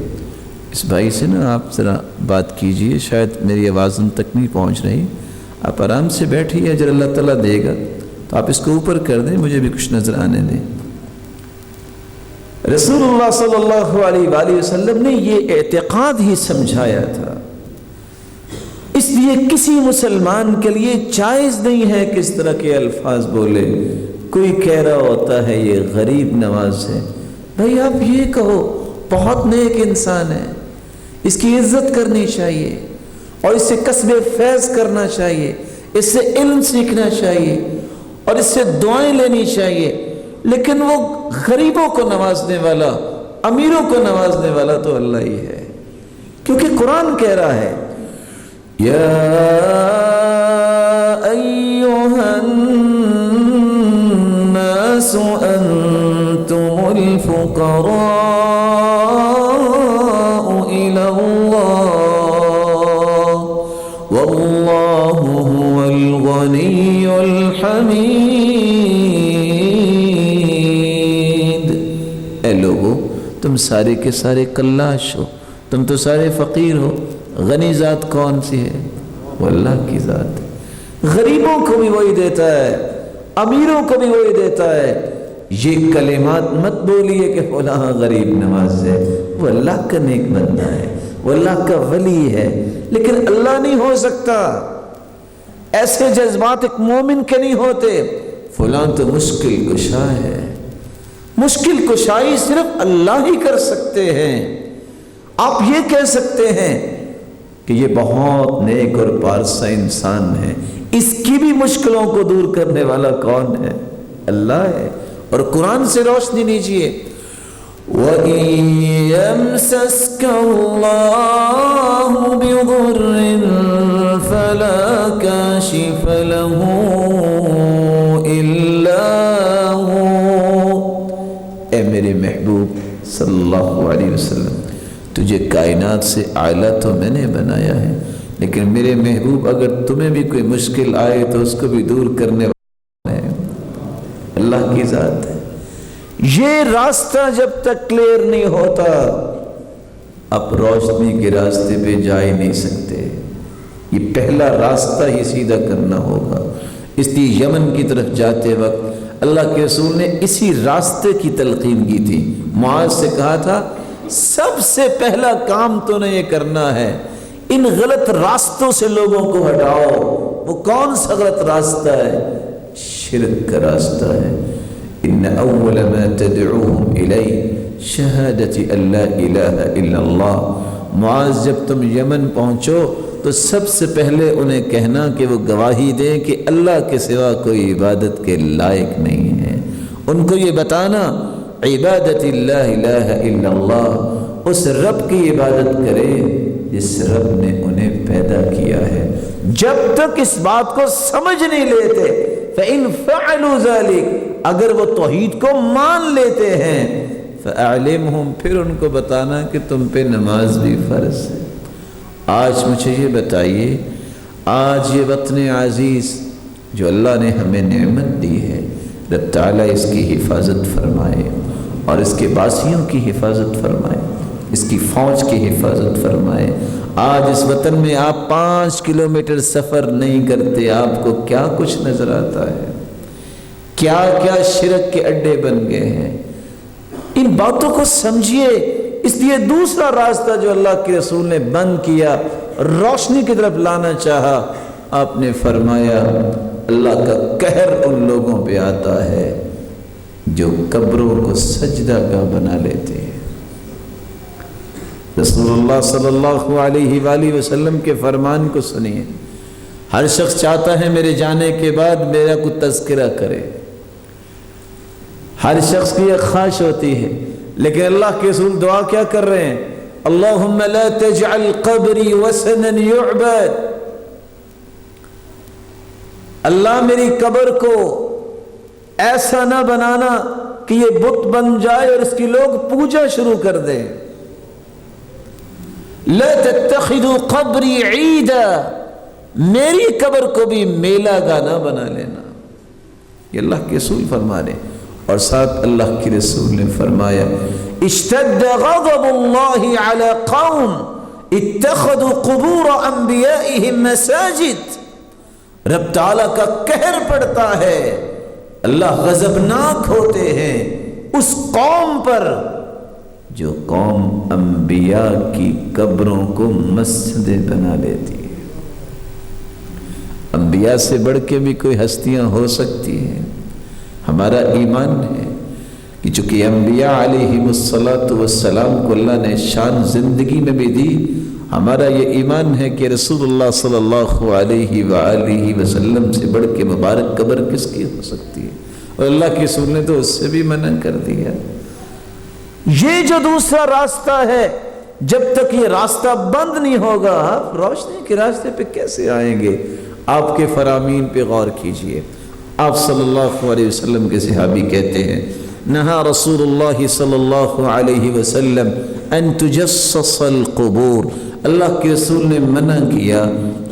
اس بھائی سے نا آپ ذرا بات کیجئے، شاید میری آواز ان تک نہیں پہنچ رہی، آپ آرام سے بیٹھیے، اجر اللہ تعالیٰ دے گا۔ تو آپ اس کو اوپر کر دیں، مجھے بھی کچھ نظر آنے دیں۔ رسول اللہ صلی اللہ علیہ وآلہ وسلم نے یہ اعتقاد ہی سمجھایا تھا، اس لیے کسی مسلمان کے لیے جائز نہیں ہے کہ اس طرح کے الفاظ بولے۔ کوئی کہہ رہا ہوتا ہے یہ غریب نواز ہے، بھائی آپ یہ کہو بہت نیک انسان ہے، اس کی عزت کرنی چاہیے اور اس سے کسب فیض کرنا چاہیے، اس سے علم سیکھنا چاہیے اور اس سے دعائیں لینی چاہیے، لیکن وہ غریبوں کو نوازنے والا، امیروں کو نوازنے والا تو اللہ ہی ہے، کیونکہ قرآن کہہ رہا ہے یا ایھا الناس انتم الفقراء الی اللہ واللہ هو الغنی الحمید۔ اے لوگو تم سارے کے سارے کلاش ہو، تم تو سارے فقیر ہو، غنی ذات کون سی ہے؟ وہ اللہ کی ذات ہے۔ غریبوں کو بھی وہی دیتا ہے، امیروں کو بھی وہی دیتا ہے۔ یہ کلمات مت بولیے کہ فلاں غریب نواز ہے، وہ اللہ کا نیک بندہ ہے، وہ اللہ کا ولی ہے، لیکن اللہ نہیں ہو سکتا۔ ایسے جذبات ایک مومن کے نہیں ہوتے۔ فلاں تو مشکل کشا ہے، مشکل کشائی صرف اللہ ہی کر سکتے ہیں۔ آپ یہ کہہ سکتے ہیں کہ یہ بہت نیک اور پارسا انسان ہے، اس کی بھی مشکلوں کو دور کرنے والا کون ہے؟ اللہ ہے۔ اور قرآن سے روشنی لیجیے، وَإِن يَمْسَسْكَ اللَّهُ بِضُرٍّ فَلَا كَاشِفَ لَهُ إِلَّا هُوَ۔ اے میرے محبوب صلی اللہ علیہ وسلم، تجھے کائنات سے اعلیٰ تو میں نے بنایا ہے، لیکن میرے محبوب اگر تمہیں بھی کوئی مشکل آئے تو اس کو بھی دور کرنے والا ہے اللہ کی ذات ہے۔ یہ راستہ جب تک کلیئر نہیں ہوتا آپ روشنی کے راستے پہ جا ہی نہیں سکتے۔ یہ پہلا راستہ ہی سیدھا کرنا ہوگا۔ اس لیے یمن کی طرف جاتے وقت اللہ کے رسول نے اسی راستے کی تلقین کی تھی۔ معاذ سے کہا تھا سب سے پہلا کام تو نے یہ کرنا ہے، ان غلط راستوں سے لوگوں کو ہٹاؤ۔ وہ کون سا غلط راستہ ہے؟ شرک کا راستہ ہے۔ ان اول ما تدعوهم الیہ شہادت ان لا الہ الا اللہ۔ معاذ جب تم یمن پہنچو تو سب سے پہلے انہیں کہنا کہ وہ گواہی دیں کہ اللہ کے سوا کوئی عبادت کے لائق نہیں ہے۔ ان کو یہ بتانا عبادت اللہ الہ الا اللہ، اس رب کی عبادت کرے جس رب نے انہیں پیدا کیا ہے۔ جب تک اس بات کو سمجھ نہیں لیتے فَإِن فَعَلُوا ذَلِكَ، اگر وہ توحید کو مان لیتے ہیں فَأَعْلِمْهُمْ، پھر ان کو بتانا کہ تم پہ نماز بھی فرض ہے۔ آج مجھے یہ بتائیے، آج یہ وطن عزیز جو اللہ نے ہمیں نعمت دی ہے، رب تعالیٰ اس کی حفاظت فرمائے اور اس کے باسیوں کی حفاظت فرمائے، اس کی فوج کی حفاظت فرمائے۔ آج اس وطن میں آپ 5 کلومیٹر سفر نہیں کرتے، آپ کو کیا کچھ نظر آتا ہے، کیا کیا شرک کے اڈے بن گئے ہیں۔ ان باتوں کو سمجھیے۔ اس لیے دوسرا راستہ جو اللہ کے رسول نے بند کیا، روشنی کی طرف لانا چاہا، آپ نے فرمایا اللہ کا قہر ان لوگوں پہ آتا ہے جو قبروں کو سجدہ گاہ بنا لیتے ہیں۔ رسول اللہ صلی اللہ علیہ وآلہ وسلم کے فرمان کو سنیے۔ ہر شخص چاہتا ہے میرے جانے کے بعد میرا کوئی تذکرہ کرے، ہر شخص کی ایک خواہش ہوتی ہے، لیکن اللہ کے رسول دعا کیا کر رہے ہیں؟ اللہم لا تجعل قبری وثنا یعبد، اللہ میری قبر کو ایسا نہ بنانا کہ یہ بت بن جائے اور اس کی لوگ پوجا شروع کر دیں۔ لا تتخذوا قبری عیدا، میری قبر کو بھی میلہ گاہ نہ بنا لینا۔ یہ اللہ کے رسول فرما رہے ہیں۔ اور ساتھ اللہ کے رسول نے فرمایا اشتد غضب اللہ علی قوم اتخذوا قبور انبیائہم مساجد، رب تعالیٰ کا قہر پڑتا ہے اللہ غضبناک ہوتے ہیں اس قوم پر جو قوم انبیاء کی قبروں کو مسجدیں بنا لیتی ہے۔ انبیاء سے بڑھ کے بھی کوئی ہستیاں ہو سکتی ہیں؟ ہمارا ایمان ہے کہ چونکہ انبیاء علیہم السلام کو اللہ نے شان زندگی میں بھی دی، ہمارا یہ ایمان ہے کہ رسول اللہ صلی اللہ علیہ وآلہ وسلم سے بڑھ کے مبارک قبر کس کی ہو سکتی ہے؟ اور اللہ کے رسول نے تو اس سے بھی منع کر دیا۔ یہ جو دوسرا راستہ ہے، جب تک یہ راستہ بند نہیں ہوگا آپ روشنی کے راستے پہ کیسے آئیں گے؟ آپ کے فرامین پہ غور کیجئے۔ آپ صلی اللہ علیہ وسلم کے صحابی کہتے ہیں نہا رسول اللہ صلی اللہ علیہ وسلم ان تجسس القبور، اللہ کے رسول نے منع کیا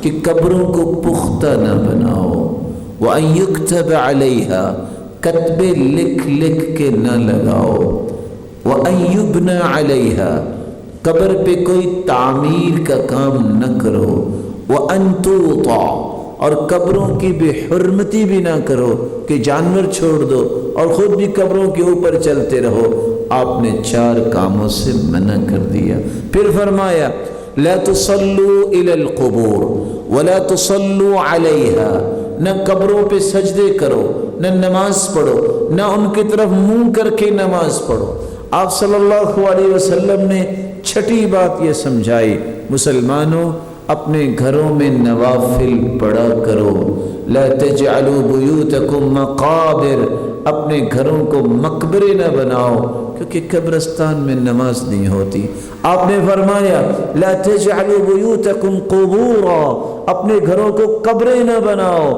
کہ قبروں کو پختہ نہ بناؤ، وَأَن يُكْتَبَ عَلَيْهَا، کتبے لکھ لکھ کے نہ لگاؤ، وَأَن يُبْنَى عَلَيْهَا، قبر پہ کوئی تعمیر کا کام نہ کرو، وَأَن تُوطَعَ، اور قبروں کی بے حرمتی بھی نہ کرو کہ جانور چھوڑ دو اور خود بھی قبروں کے اوپر چلتے رہو۔ آپ نے 4 کاموں سے منع کر دیا۔ پھر فرمایا لا تصلوا الى القبور ولا تصلوا علیہا، نہ قبروں پہ سجدے کرو، نہ نماز پڑھو، نہ ان کی طرف منہ کر کے نماز پڑھو۔ آپ صلی اللہ علیہ وسلم نے 6ٹھی بات یہ سمجھائی، مسلمانوں اپنے گھروں میں نوافل پڑھا کرو، لا تجعلوا بیوتکم مقابر، اپنے گھروں کو مقبرے نہ بناؤ کیونکہ قبرستان میں نماز نہیں ہوتی۔ آپ نے فرمایا لا تجعلوا بیوتکم قبورا، اپنے گھروں کو قبریں نہ بناؤ۔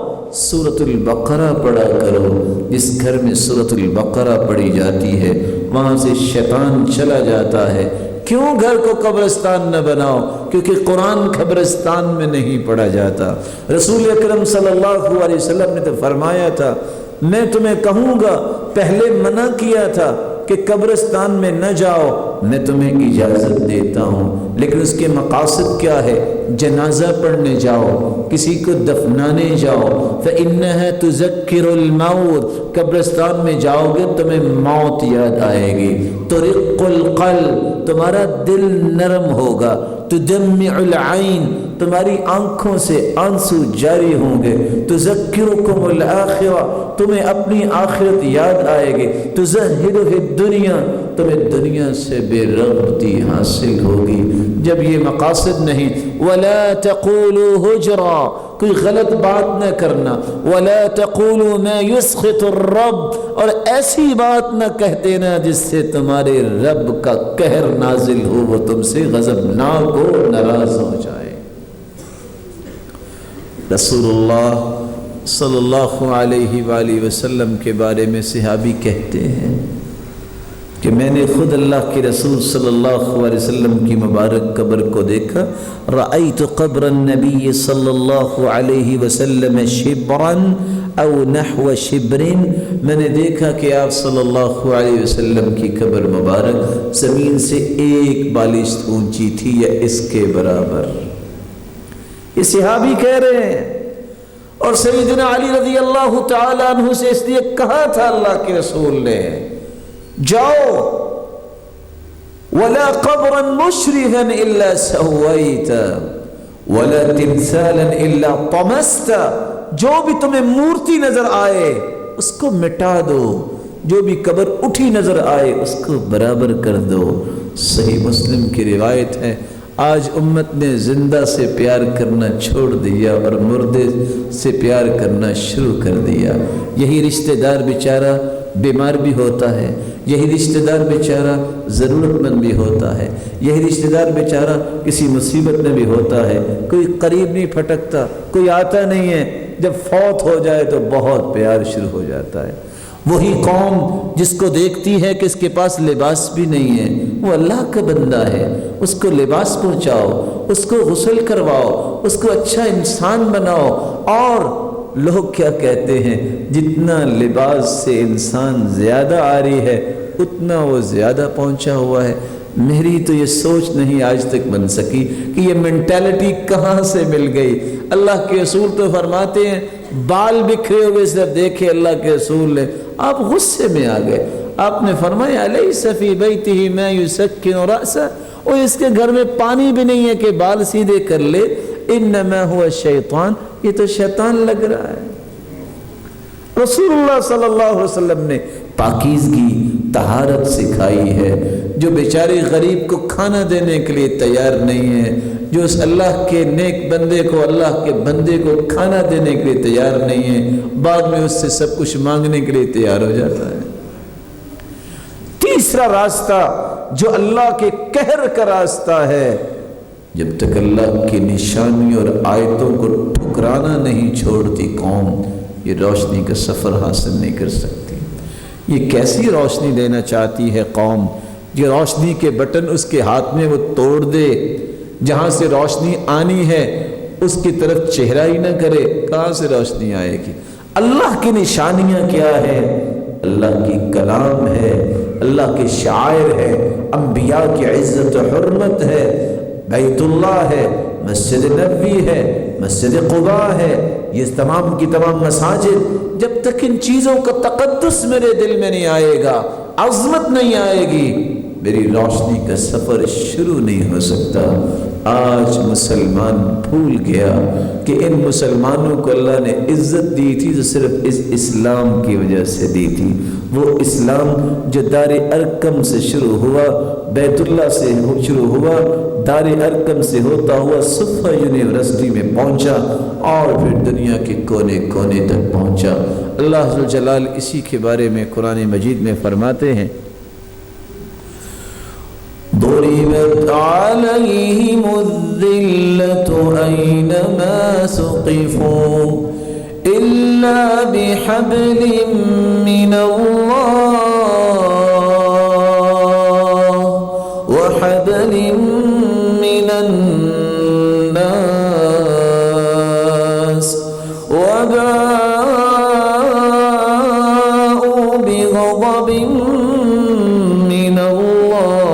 سورۃ البقرہ پڑھا کرو، جس گھر میں سورۃ البقرہ پڑھی جاتی ہے وہاں سے شیطان چلا جاتا ہے۔ کیوں گھر کو قبرستان نہ بناؤ؟ کیونکہ قرآن قبرستان میں نہیں پڑھا جاتا۔ رسول اکرم صلی اللہ علیہ وسلم نے تو فرمایا تھا میں تمہیں کہوں گا، پہلے منع کیا تھا کہ قبرستان میں نہ جاؤ، میں تمہیں اجازت دیتا ہوں، لیکن اس کے مقاصد کیا ہے؟ جنازہ پڑھنے جاؤ، کسی کو دفنانے جاؤ، فَإِنَّهَا تُذَكِّرُ الْمَوْتِ، قبرستان میں جاؤ گے تمہیں موت یاد آئے گی، تُرِقُّ الْقَلْبِ، تمہارا دل نرم ہوگا، تُدَمِّعُ الْعَيْنِ، تمہاری آنکھوں سے آنسو جاری ہوں گے، تُذَكِّرُكُمُ الْآخِرَةِ، تمہیں اپنی آخرت یاد آئے گی، تُزَهِّدُ فِي الدُّنْيَا، تمہیں دنیا سے بے رغبتی حاصل ہوگی۔ جب یہ مقاصد نہیں، وَلَا تَقُولُوا هُجْرًا، کوئی غلط بات نہ کرنا، وَلَا تَقُولُوا مَا يُسْخِطُ الرَّبِّ، اور ایسی بات نہ کہہ دینا جس سے تمہارے رب کا قہر نازل ہو، وہ تم سے غضبناک ہو، ناراض ہو جائے۔ رسول اللہ صلی اللہ علیہ وآلہ وسلم کے بارے میں صحابی کہتے ہیں کہ میں نے خود اللہ کے رسول صلی اللہ علیہ وسلم کی مبارک قبر کو دیکھا، رأیت قبر النبی صلی اللہ علیہ وسلم شبرا او نحو شبر، میں نے دیکھا کہ آپ صلی اللہ علیہ وسلم کی قبر مبارک زمین سے 1 بالشت اونچی تھی یا اس کے برابر۔ یہ صحابی کہہ رہے ہیں، اور سیدنا علی رضی اللہ تعالیٰ عنہ سے اس لیے کہا تھا اللہ کے رسول نے جاؤ، وَلَا قَبْرًا مُشْرِفًا إِلَّا سَوَّيْتَ وَلَا تِمْثَالًا إِلَّا طَمَسْتَ، جو بھی تمہیں مورتی نظر آئے اس کو مٹا دو، جو بھی قبر اٹھی نظر آئے اس کو برابر کر دو۔ صحیح مسلم کی روایت ہے، آج امت نے زندہ سے پیار کرنا چھوڑ دیا اور مردے سے پیار کرنا شروع کر دیا۔ یہی رشتہ دار بیچارہ بیمار بھی ہوتا ہے، یہی رشتہ دار بیچارہ ضرورت مند بھی ہوتا ہے، یہی رشتہ دار بیچارہ کسی مصیبت میں بھی ہوتا ہے، کوئی قریب نہیں پھٹکتا، کوئی آتا نہیں ہے، جب فوت ہو جائے تو بہت پیار شروع ہو جاتا ہے۔ وہی قوم جس کو دیکھتی ہے کہ اس کے پاس لباس بھی نہیں ہے، وہ اللہ کا بندہ ہے، اس کو لباس پہنچاؤ، اس کو غسل کرواؤ، اس کو اچھا انسان بناؤ۔ اور لوگ کیا کہتے ہیں، جتنا لباس سے انسان زیادہ عاری ہے اتنا وہ زیادہ پہنچا ہوا ہے۔ میری تو یہ سوچ نہیں آج تک بن سکی کہ یہ مینٹالٹی کہاں سے مل گئی۔ اللہ کے رسول تو فرماتے ہیں بال بکھرے ہوئے صرف دیکھے اللہ کے رسول نے، آپ غصے میں آ گئے. آپ نے فرمایا الیس فی بیتہ ما یسکن رأسہ، اور اس کے گھر میں پانی بھی نہیں ہے کہ بال سیدھے کر لے. انما هو الشیطان، یہ تو شیطان لگ رہا ہے. رسول اللہ صلی اللہ علیہ وسلم نے پاکیزگی طہارت سکھائی ہے. جو بیچارے غریب کو کھانا دینے کے لیے تیار نہیں ہے، جو اس اللہ کے نیک بندے کو، اللہ کے بندے کو کھانا دینے کے لیے تیار نہیں ہے، بعد میں اس سے سب کچھ مانگنے کے لیے تیار ہو جاتا ہے. تیسرا راستہ جو اللہ کے قہر کا راستہ ہے، جب تک اللہ کی نشانی اور آیتوں کو ٹھکرانا نہیں چھوڑتی قوم، یہ روشنی کا سفر حاصل نہیں کر سکتی. یہ کیسی روشنی لینا چاہتی ہے قوم، یہ روشنی کے بٹن اس کے ہاتھ میں وہ توڑ دے، جہاں سے روشنی آنی ہے اس کی طرف چہرہ ہی نہ کرے، کہاں سے روشنی آئے گی؟ اللہ کی نشانیاں کیا ہے؟ اللہ کی کلام ہے، اللہ کے شعائر ہے، انبیاء کی عزت و حرمت ہے، بیت اللہ ہے، مسجد نبوی ہے، مسجد قباء ہے، یہ تمام کی تمام مساجد. جب تک ان چیزوں کا تقدس میرے دل میں نہیں آئے گا، عظمت نہیں آئے گی، میری روشنی کا سفر شروع نہیں ہو سکتا. آج مسلمان بھول گیا کہ ان مسلمانوں کو اللہ نے عزت دی تھی تو صرف اس اسلام کی وجہ سے دی تھی. وہ اسلام جو دار ارقم سے شروع ہوا، بیت اللہ سے شروع ہوا، دار ارقم سے ہوتا ہوا صفا یونیورسٹی میں پہنچا اور پھر دنیا کے کونے کونے تک پہنچا. اللہ ذو الجلال اسی کے بارے میں قرآن مجید میں فرماتے ہیں ضربت عليهم الذلة أينما ثقفوا إلا بحبل من الله وحبل من الناس وباءوا بغضب من الله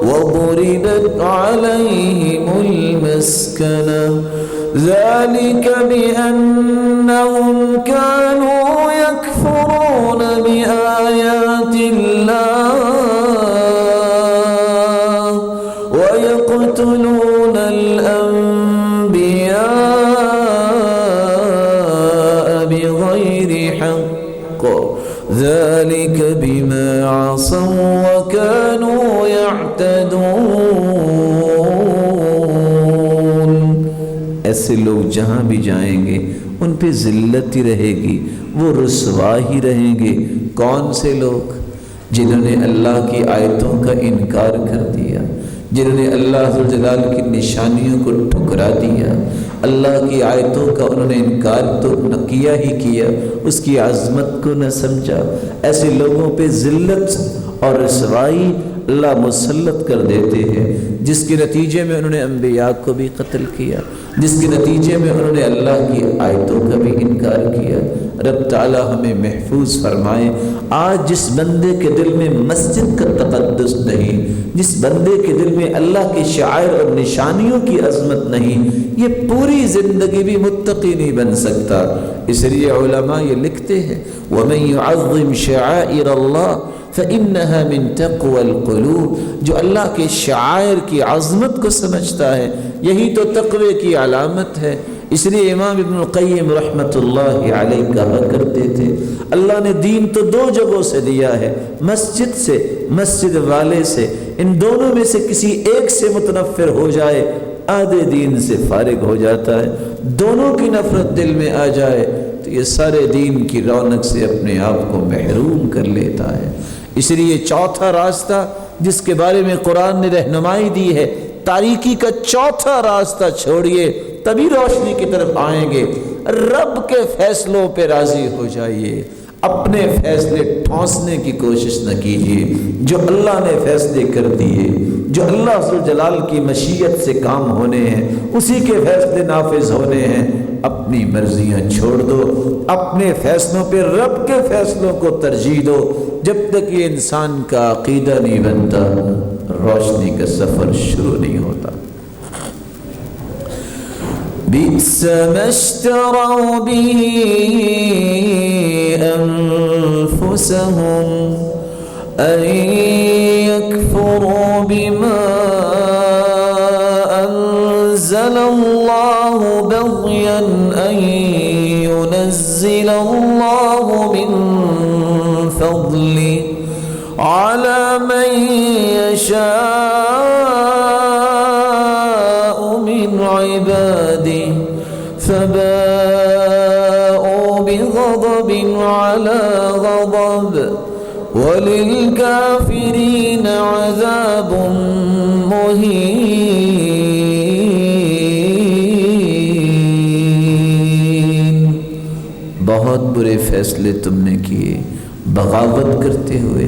وضربت عليهم المسكنة ذلك بأنهم كانوا يكفرون بآيات الله ويقتلون الأنبياء بغير حق ذلك بما عصوا وكانوا يعتدون. ایسے لوگ جہاں بھی جائیں گے ان پہ ذلت ہی رہے گی، وہ رسوا ہی رہیں گے. کون سے لوگ؟ جنہوں نے اللہ کی آیتوں کا انکار کر دیا، جنہوں نے اللہ ذو الجلال کی نشانیوں کو ٹھکرا دیا، اللہ کی آیتوں کا انہوں نے انکار تو نہ کیا ہی کیا، اس کی عظمت کو نہ سمجھا. ایسے لوگوں پہ ذلت اور رسوائی اللہ مسلط کر دیتے ہیں، جس کے نتیجے میں انہوں نے انبیاء کو بھی قتل کیا، جس کے نتیجے میں انہوں نے اللہ کی آیتوں کا بھی انکار کیا. رب تعالی ہمیں محفوظ فرمائے. آج جس بندے کے دل میں مسجد کا تقدس نہیں، جس بندے کے دل میں اللہ کے شعائر اور نشانیوں کی عظمت نہیں، یہ پوری زندگی بھی متقی نہیں بن سکتا. اس لیے علماء یہ لکھتے ہیں وَمَن يُعَظِّمْ شَعَائِرَ اللَّهِ فَإِنَّهَا مِن تَقْوَى الْقُلُوبِ. جو اللہ کے شعائر کی عظمت کو سمجھتا ہے یہی تو تقوی کی علامت ہے. اس لیے امام ابن القیم رحمۃ اللہ علیہ کہا کرتے تھے اللہ نے دین تو دو جگہوں سے دیا ہے، مسجد سے، مسجد والے سے. ان دونوں میں سے کسی ایک سے متنفر ہو جائے آدھے دین سے فارغ ہو جاتا ہے. دونوں کی نفرت دل میں آ جائے تو یہ سارے دین کی رونق سے اپنے آپ کو محروم کر لیتا ہے. اس لیے چوتھا راستہ جس کے بارے میں قرآن نے رہنمائی دی ہے، تاریکی کا چوتھا راستہ چھوڑیے تبھی روشنی کی طرف آئیں گے. رب کے فیصلوں پہ راضی ہو جائیے، اپنے فیصلے ٹھونسنے کی کوشش نہ کیجیے. جو اللہ نے فیصلے کر دیے، جو اللہ ذو الجلال کی مشیت سے کام ہونے ہیں، اسی کے فیصلے نافذ ہونے ہیں. اپنی مرضیاں چھوڑ دو، اپنے فیصلوں پہ رب کے فیصلوں کو ترجیح دو. جب تک یہ انسان کا عقیدہ نہیں بنتا روشنی کا سفر شروع نہیں ہوتا. بئس ما اشتروا به أنفسهم أن يكفروا بما أنزل الله بغيا أن ينزل الله من فضله على من يشاء من عباده فباءوا بغضب على غضب وللكافرين عذاب مہین۔ بہت برے فیصلے تم نے کیے، بغاوت کرتے ہوئے،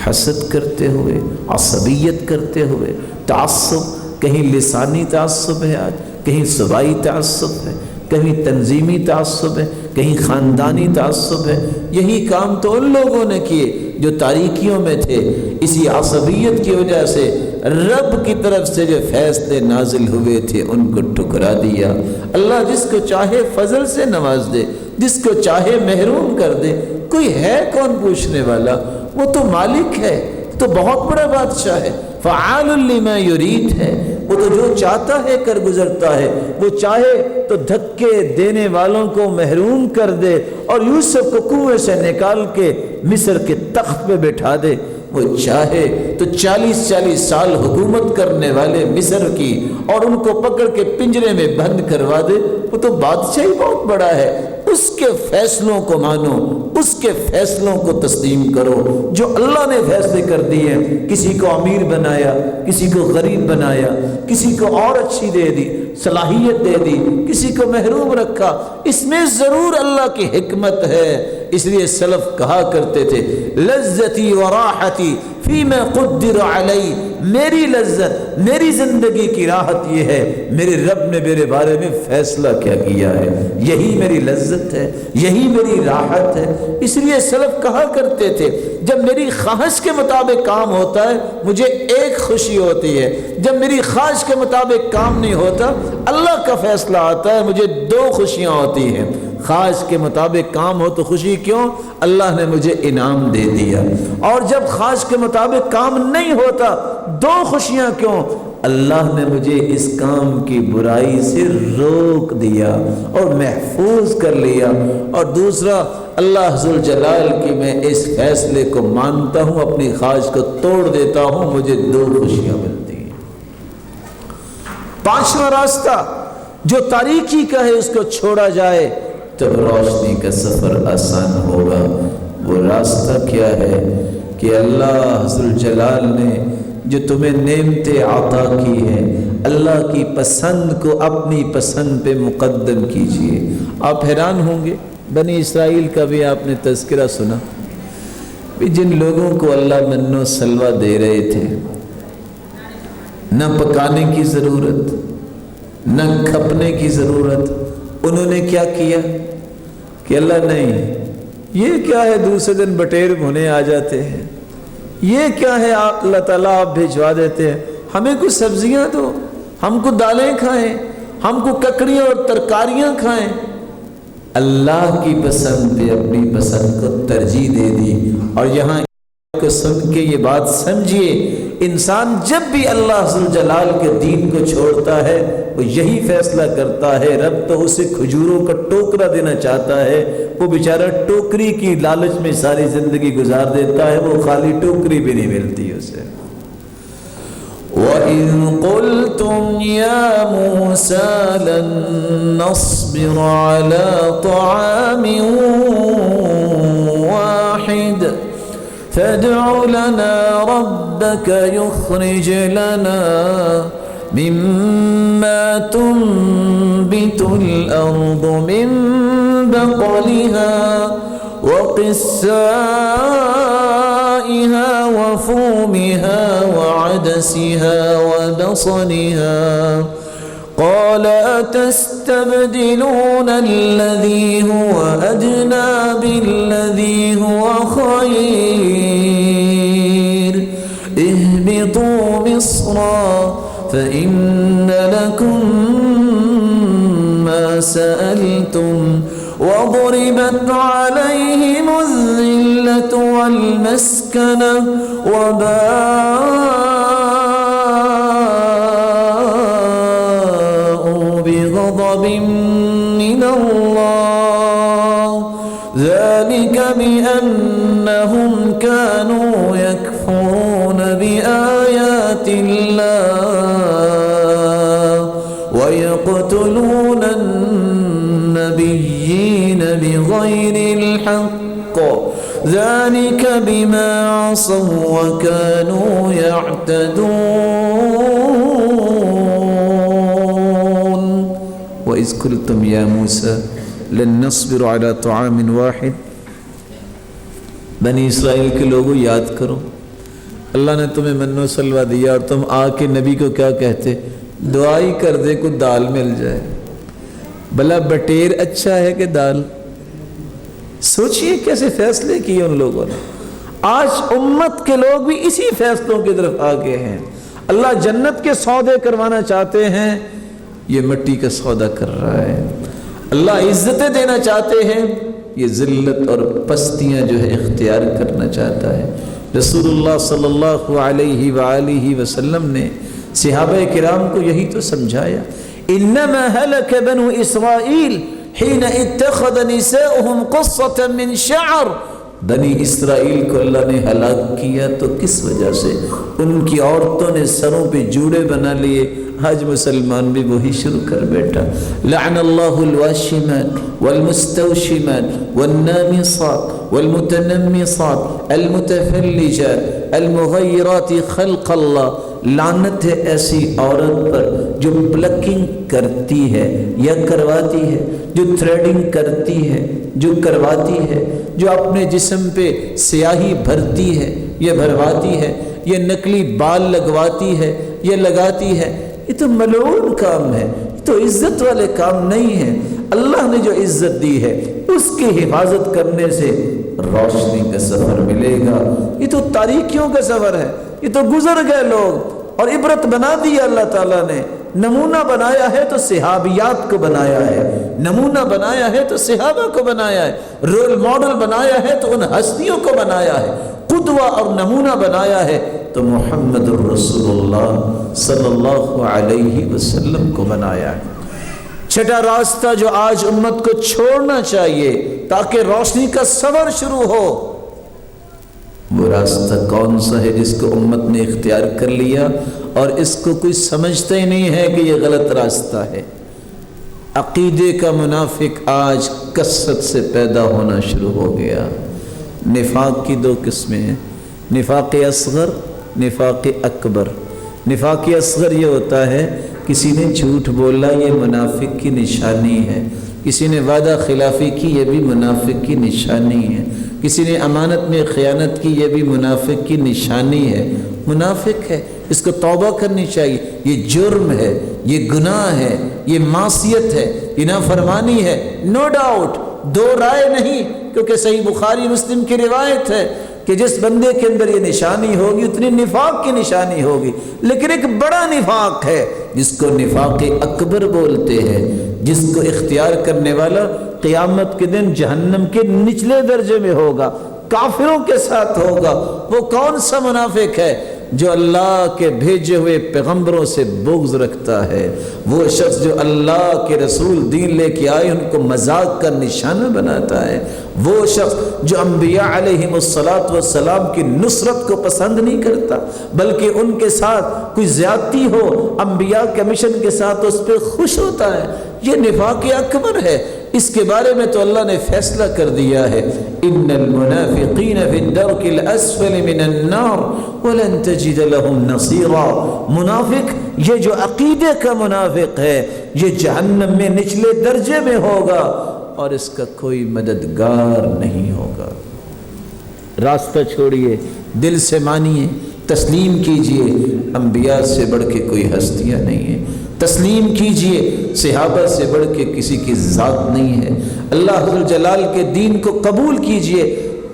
حسد کرتے ہوئے، عصبیت کرتے ہوئے، تعصب، کہیں لسانی تعصب ہے، آج کہیں صوبائی تعصب ہے، کہیں تنظیمی تعصب ہے، کہیں خاندانی تعصب ہے۔ یہی کام تو ان لوگوں نے کیے جو تاریکیوں میں تھے۔ اسی عصبیت کی وجہ سے رب کی طرف سے جو فیصلے نازل ہوئے تھے ان کو ٹھکرا دیا۔ اللہ جس کو چاہے فضل سے نواز دے، جس کو چاہے محروم کر دے۔ کوئی ہے کون پوچھنے والا؟ وہ تو مالک ہے، تو بہت بڑا بادشاہ ہے، فعال لما یرید ہے۔ وہ تو جو چاہتا ہے کر گزرتا ہے۔ وہ چاہے تو دھکے دینے والوں کو محروم کر دے اور یوسف کو کنویں سے نکال کے مصر کے تخت پہ بٹھا دے۔ وہ چاہے تو 40 سال حکومت کرنے والے مصر کی اور ان کو پکڑ کے پنجرے میں بند کروا دے۔ وہ تو بادشاہی بہت بڑا ہے۔ اس کے فیصلوں کو مانو، اس کے فیصلوں کو تسلیم کرو جو اللہ نے فیصلے کر دیے۔ کسی کو امیر بنایا، کسی کو غریب بنایا، کسی کو اور اچھی دے دی، صلاحیت دے دی، کسی کو محروم رکھا۔ اس میں ضرور اللہ کی حکمت ہے۔ اس لیے سلف کہا کرتے تھے لذتی و راحتی فیما قدر علی، میری لذت، میری زندگی کی راحت یہ ہے میرے رب نے میرے بارے میں فیصلہ کیا کیا ہے، یہی میری لذت ہے، یہی میری راحت ہے۔ اس لیے سلف کہا کرتے تھے جب میری خواہش کے مطابق کام ہوتا ہے مجھے ایک خوشی ہوتی ہے، جب میری خواہش کے مطابق کام نہیں ہوتا اللہ کا فیصلہ آتا ہے مجھے 2 خوشیاں ہوتی ہیں۔ خواہش کے مطابق کام ہو تو خوشی کیوں؟ اللہ نے مجھے انعام دے دیا۔ اور جب خواہش کے مطابق کام نہیں ہوتا 2 خوشیاں کیوں؟ اللہ نے مجھے اس کام کی برائی سے روک دیا اور محفوظ کر لیا۔ اور دوسرا اللہ ذوالجلال کی میں اس فیصلے کو مانتا ہوں، اپنی خواہش کو توڑ دیتا ہوں، مجھے 2 خوشیاں ملتی ہیں۔ 5واں راستہ جو تاریکی کا ہے اس کو چھوڑا جائے تب روشنی کا سفر آسان ہوگا۔ وہ راستہ کیا ہے کہ اللہ ذوالجلال نے جو تمہیں نعمتیں عطا کی ہیں اللہ کی پسند کو اپنی پسند پہ مقدم کیجئے۔ آپ حیران ہوں گے، بنی اسرائیل کا بھی آپ نے تذکرہ سنا، جن لوگوں کو اللہ من و سلوہ دے رہے تھے، نہ پکانے کی ضرورت نہ کھپنے کی ضرورت، انہوں نے کیا کیا کہ اللہ نہیں، یہ کیا ہے دوسرے دن بٹیر بھنے آ جاتے ہیں، یہ کیا ہے اللہ تعالیٰ آپ بھیجوا دیتے ہیں، ہمیں کچھ سبزیاں دو، ہم کو دالیں کھائیں، ہم کو ککڑیاں اور ترکاریاں کھائیں۔ اللہ کی پسند پہ اپنی پسند کو ترجیح دے دی۔ اور یہاں کو سن کے یہ بات سمجھیے، انسان جب بھی اللہ ذوالجلال کے دین کو چھوڑتا ہے وہ یہی فیصلہ کرتا ہے، رب تو اسے کھجوروں کا ٹوکرا دینا چاہتا ہے، وہ بیچارہ ٹوکری کی لالچ میں ساری زندگی گزار دیتا ہے، وہ خالی ٹوکری بھی نہیں ملتی اسے۔ وَإِذْ قُلْتُمْ يَا مُوسَى لَن نَّصْبِرَ عَلَى طَعَامٍ وَاحِدٍ فادع لنا ربك يخرج لنا مما تنبت الأرض من بقلها وقثائها وفومها وعدسها وبصلها قال أتستبدلون الذي هو أدنى بالذي هو خير اهبطوا مصرا فإن لكم ما سألتم وضربت عليهم الذلة والمسكنة وباءوا بغضب من الله ذلك بأنهم كانوا يكفرون بآيات الله ويقتلون النبيين بغير الحق ذلك بما عصوا وكانوا يعتدون وإذ قلتم يا موسى لن نصبر على طعام واحد بنی اسرائیل کے لوگوں یاد کرو اللہ نے تمہیں من و سلوہ دیا اور تم آ کے نبی کو کیا کہتے دعائی کر دے کو دال مل جائے بھلا بٹیر اچھا ہے کہ دال سوچئے کیسے فیصلے کیے ان لوگوں نے آج امت کے لوگ بھی اسی فیصلوں کی طرف آگے ہیں اللہ جنت کے سودے کروانا چاہتے ہیں یہ مٹی کا سودا کر رہا ہے اللہ عزتیں دینا چاہتے ہیں یہ ذلت اور پستیاں جو ہے اختیار کرنا چاہتا ہے رسول اللہ صلی اللہ علیہ وآلہ وسلم نے صحابہ کرام کو یہی تو سمجھایا انما هلك بنو اسرائیل حين اتخذ نساؤهم قصة من شعر بنی اسرائیل کو اللہ نے ہلاک کیا تو کس وجہ سے ان کی عورتوں نے سروں پہ جوڑے بنا لیے آج مسلمان بھی وہی شروع کر بیٹھا لعن اللہ الواشمات والمستوشمات والنامصات والمتنمصات المتفلجات المغیرات خلق اللہ لعنت ہے ایسی عورت پر جو پلکنگ کرتی ہے یا کرواتی ہے جو تھریڈنگ کرتی ہے جو کرواتی ہے جو اپنے جسم پہ سیاہی بھرتی ہے یا بھرواتی ہے یا نقلی بال لگواتی ہے یا لگاتی ہے یہ تو ملعون کام ہے یہ تو عزت والے کام نہیں ہے اللہ نے جو عزت دی ہے اس کی حفاظت کرنے سے روشنی کا سفر ملے گا یہ تو تاریکیوں کا سفر ہے یہ تو گزر گئے لوگ اور عبرت بنا دیا اللہ تعالیٰ نے نمونہ بنایا ہے تو صحابیات کو بنایا ہے نمونہ بنایا ہے تو صحابہ کو بنایا ہے رول ماڈل بنایا ہے تو ان ہستیوں کو بنایا ہے قدوہ اور نمونہ بنایا ہے تو محمد الرسول اللہ صلی اللہ علیہ وسلم کو بنایا ہے چھٹا راستہ جو آج امت کو چھوڑنا چاہیے تاکہ روشنی کا سفر شروع ہو وہ راستہ کون سا ہے جس کو امت نے اختیار کر لیا اور اس کو کوئی سمجھتا ہی نہیں ہے کہ یہ غلط راستہ ہے عقیدے کا منافق آج کثرت سے پیدا ہونا شروع ہو گیا نفاق کی دو قسمیں ہیں نفاق اصغر نفاق اکبر نفاق اصغر یہ ہوتا ہے کسی نے جھوٹ بولا یہ منافق کی نشانی ہے کسی نے وعدہ خلافی کی یہ بھی منافق کی نشانی ہے کسی نے امانت میں خیانت کی یہ بھی منافق کی نشانی ہے منافق ہے اس کو توبہ کرنی چاہیے یہ جرم ہے یہ گناہ ہے یہ معصیت ہے یہ نافرمانی ہے نو ڈاؤٹ دو رائے نہیں کیونکہ صحیح بخاری مسلم کی روایت ہے کہ جس بندے کے اندر یہ نشانی ہوگی اتنی نفاق کی نشانی ہوگی لیکن ایک بڑا نفاق ہے جس کو نفاق اکبر بولتے ہیں جس کو اختیار کرنے والا قیامت کے دن جہنم کے نچلے درجے میں ہوگا کافروں کے ساتھ ہوگا وہ کون سا منافق ہے جو اللہ کے بھیجے ہوئے پیغمبروں سے بغض رکھتا ہے وہ شخص جو اللہ کے رسول دین لے کے آئے ان کو مذاق کا نشانہ بناتا ہے وہ شخص جو انبیاء علیہم السلام کی نصرت کو پسند نہیں کرتا بلکہ ان کے ساتھ کوئی زیادتی ہو انبیاء کے مشن کے ساتھ اس پہ خوش ہوتا ہے یہ نفاق اکبر ہے اس کے بارے میں تو اللہ نے فیصلہ کر دیا ہے ان المنافقین فی الدرک الاسفل من النار ولن تجد لهم نصیرا منافق یہ جو عقیدے کا منافق ہے یہ جہنم میں نچلے درجے میں ہوگا اور اس کا کوئی مددگار نہیں ہوگا راستہ چھوڑیے دل سے مانیے تسلیم کیجئے انبیاء سے بڑھ کے کوئی ہستیاں نہیں ہیں تسلیم کیجئے صحابہ سے بڑھ کے کسی کی ذات نہیں ہے اللہ ذوالجلال کے دین کو قبول کیجئے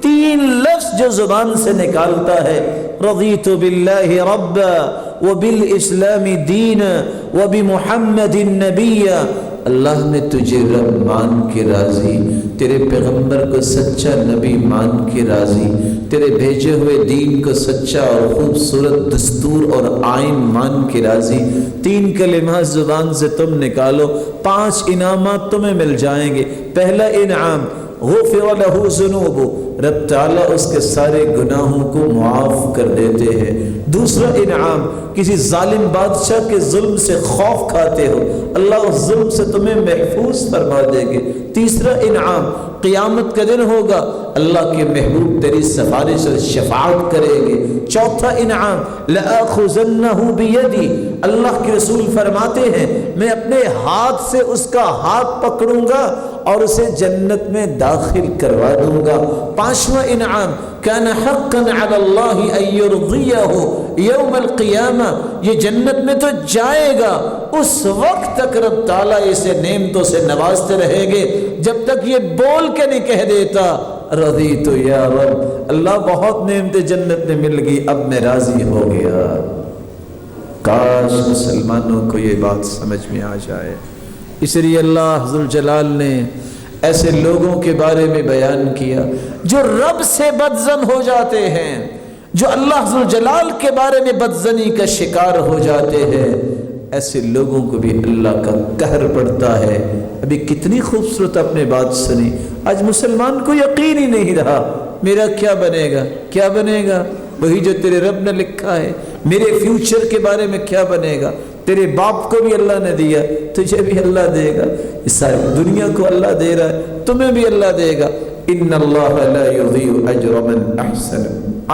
تین لفظ جو زبان سے نکالتا ہے رضیت باللہ ربا وبالاسلام دینا وبمحمد نبیا اللہ نے تجھے رب مان کے راضی، تیرے پیغمبر کو سچا نبی مان کے راضی، تیرے بھیجے ہوئے دین کو سچا اور خوبصورت دستور اور آئین مان کے راضی، 3 کلمات زبان سے تم نکالو، 5 انعامات تمہیں مل جائیں گے۔ پہلا انعام غفر لہ ذنوبہ، رب تعالیٰ اس کے سارے گناہوں کو معاف کر دیتے ہیں۔ دوسرا انعام، کسی ظالم بادشاہ کے ظلم سے خوف کھاتے ہو، اللہ اس ظلم سے تمہیں محفوظ فرما دیں گے۔ تیسرا انعام، قیامت کا دن ہوگا، اللہ کے محبوب تیری سفارش اور شفاعت کریں گے۔ چوتھا انعام، لآخذنہ بیدی، اللہ کے رسول فرماتے ہیں میں اپنے ہاتھ سے اس کا ہاتھ پکڑوں گا اور اسے جنت میں داخل کروا دوں گا۔ پانچواں انعام، کان حقا علی اللہ ان یرضیہ یوم القیامہ، یہ جنت میں تو جائے گا، اس وقت تک رب تعالیٰ اسے نعمتوں سے نوازتے رہیں گے جب تک یہ بول کے نہیں کہہ دیتا رضیت یا رب، اللہ بہت نعمتیں جنت میں مل گئی، اب میں راضی ہو گیا۔ کاش مسلمانوں کو یہ بات سمجھ میں آ جائے۔ اس لیے اللہ ذوالجلال نے ایسے لوگوں کے بارے میں بیان کیا جو رب سے بدظن ہو جاتے ہیں، جو اللہ ذوالجلال کے بارے میں بدظنی کا شکار ہو جاتے ہیں، ایسے لوگوں کو بھی اللہ کا قہر پڑتا ہے۔ ابھی کتنی خوبصورت اپنے بات سنی، آج مسلمان کو یقین ہی نہیں رہا میرا کیا بنے گا، کیا بنے گا، وہی جو تیرے رب نے لکھا ہے، میرے فیوچر کے بارے میں کیا بنے گا، تیرے باپ کو بھی اللہ نے دیا، تجھے بھی اللہ دے گا، اس ساری دنیا کو اللہ دے رہا ہے، تمہیں بھی اللہ دے گا۔ ان اللہ لا یضیع اجر من احسن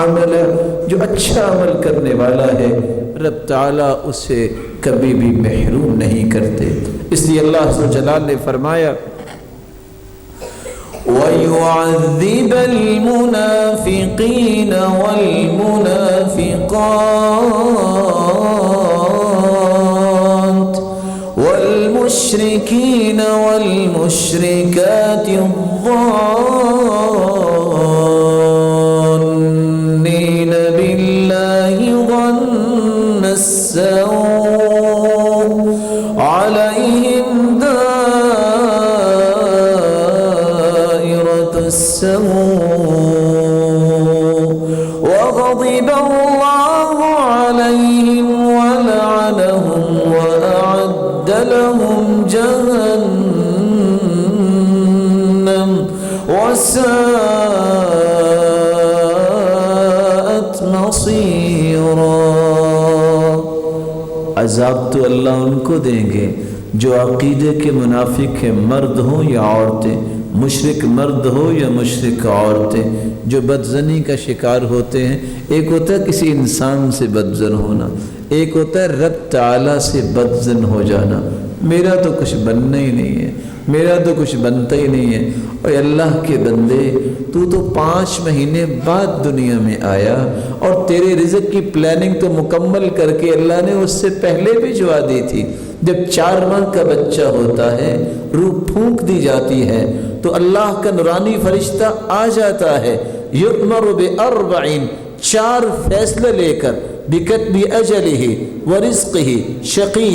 عملا، جو اچھا عمل کرنے والا ہے رب تعالیٰ اسے کبھی بھی محروم نہیں کرتے۔ اس لیے اللہ ذوالجلال نے فرمایا وَيُعَذِّبَ الْمُنَافِقِينَ وَالْمُنَافِقَاتِ وَالْمُشْرِكِينَ وَالْمُشْرِكَاتِ الظَّانِّينَ بِاللَّهِ ظَنَّ السَّوْءِ عَلَيْهِمْ دَائِرَةُ السَّوْءِ وَغَضِبَ اللَّهُ عَلَيْهِمْ وَلَعَنَهُمْ وَأَعَدَّ لَهُمْ جَهَنَّمَ وَسَاءَتْ مَصِيرًا۔ عذاب تو اللہ ان کو دیں گے جو عقیدے کے منافق ہیں، مرد ہوں یا عورتیں، مشرک مرد ہو یا مشرک عورتیں، جو بدظنی کا شکار ہوتے ہیں۔ ایک ہوتا ہے کسی انسان سے بدظن ہونا، ایک ہوتا ہے رب تعالیٰ سے بدظن ہو جانا، میرا تو کچھ بننا ہی نہیں ہے، میرا تو کچھ بنتا ہی نہیں ہے۔ اور اللہ کے بندے، تو 5 مہینے بعد دنیا میں آیا اور تیرے رزق کی پلاننگ تو مکمل کر کے اللہ نے اس سے پہلے بھجوا دی تھی۔ جب 4 ماہ کا بچہ ہوتا ہے، روح پھونک دی جاتی ہے تو اللہ کا نورانی فرشتہ آ جاتا ہے، یؤمر ب40، 4 فیصلے لے کر، بکتب اجلہ ورزقہ شقی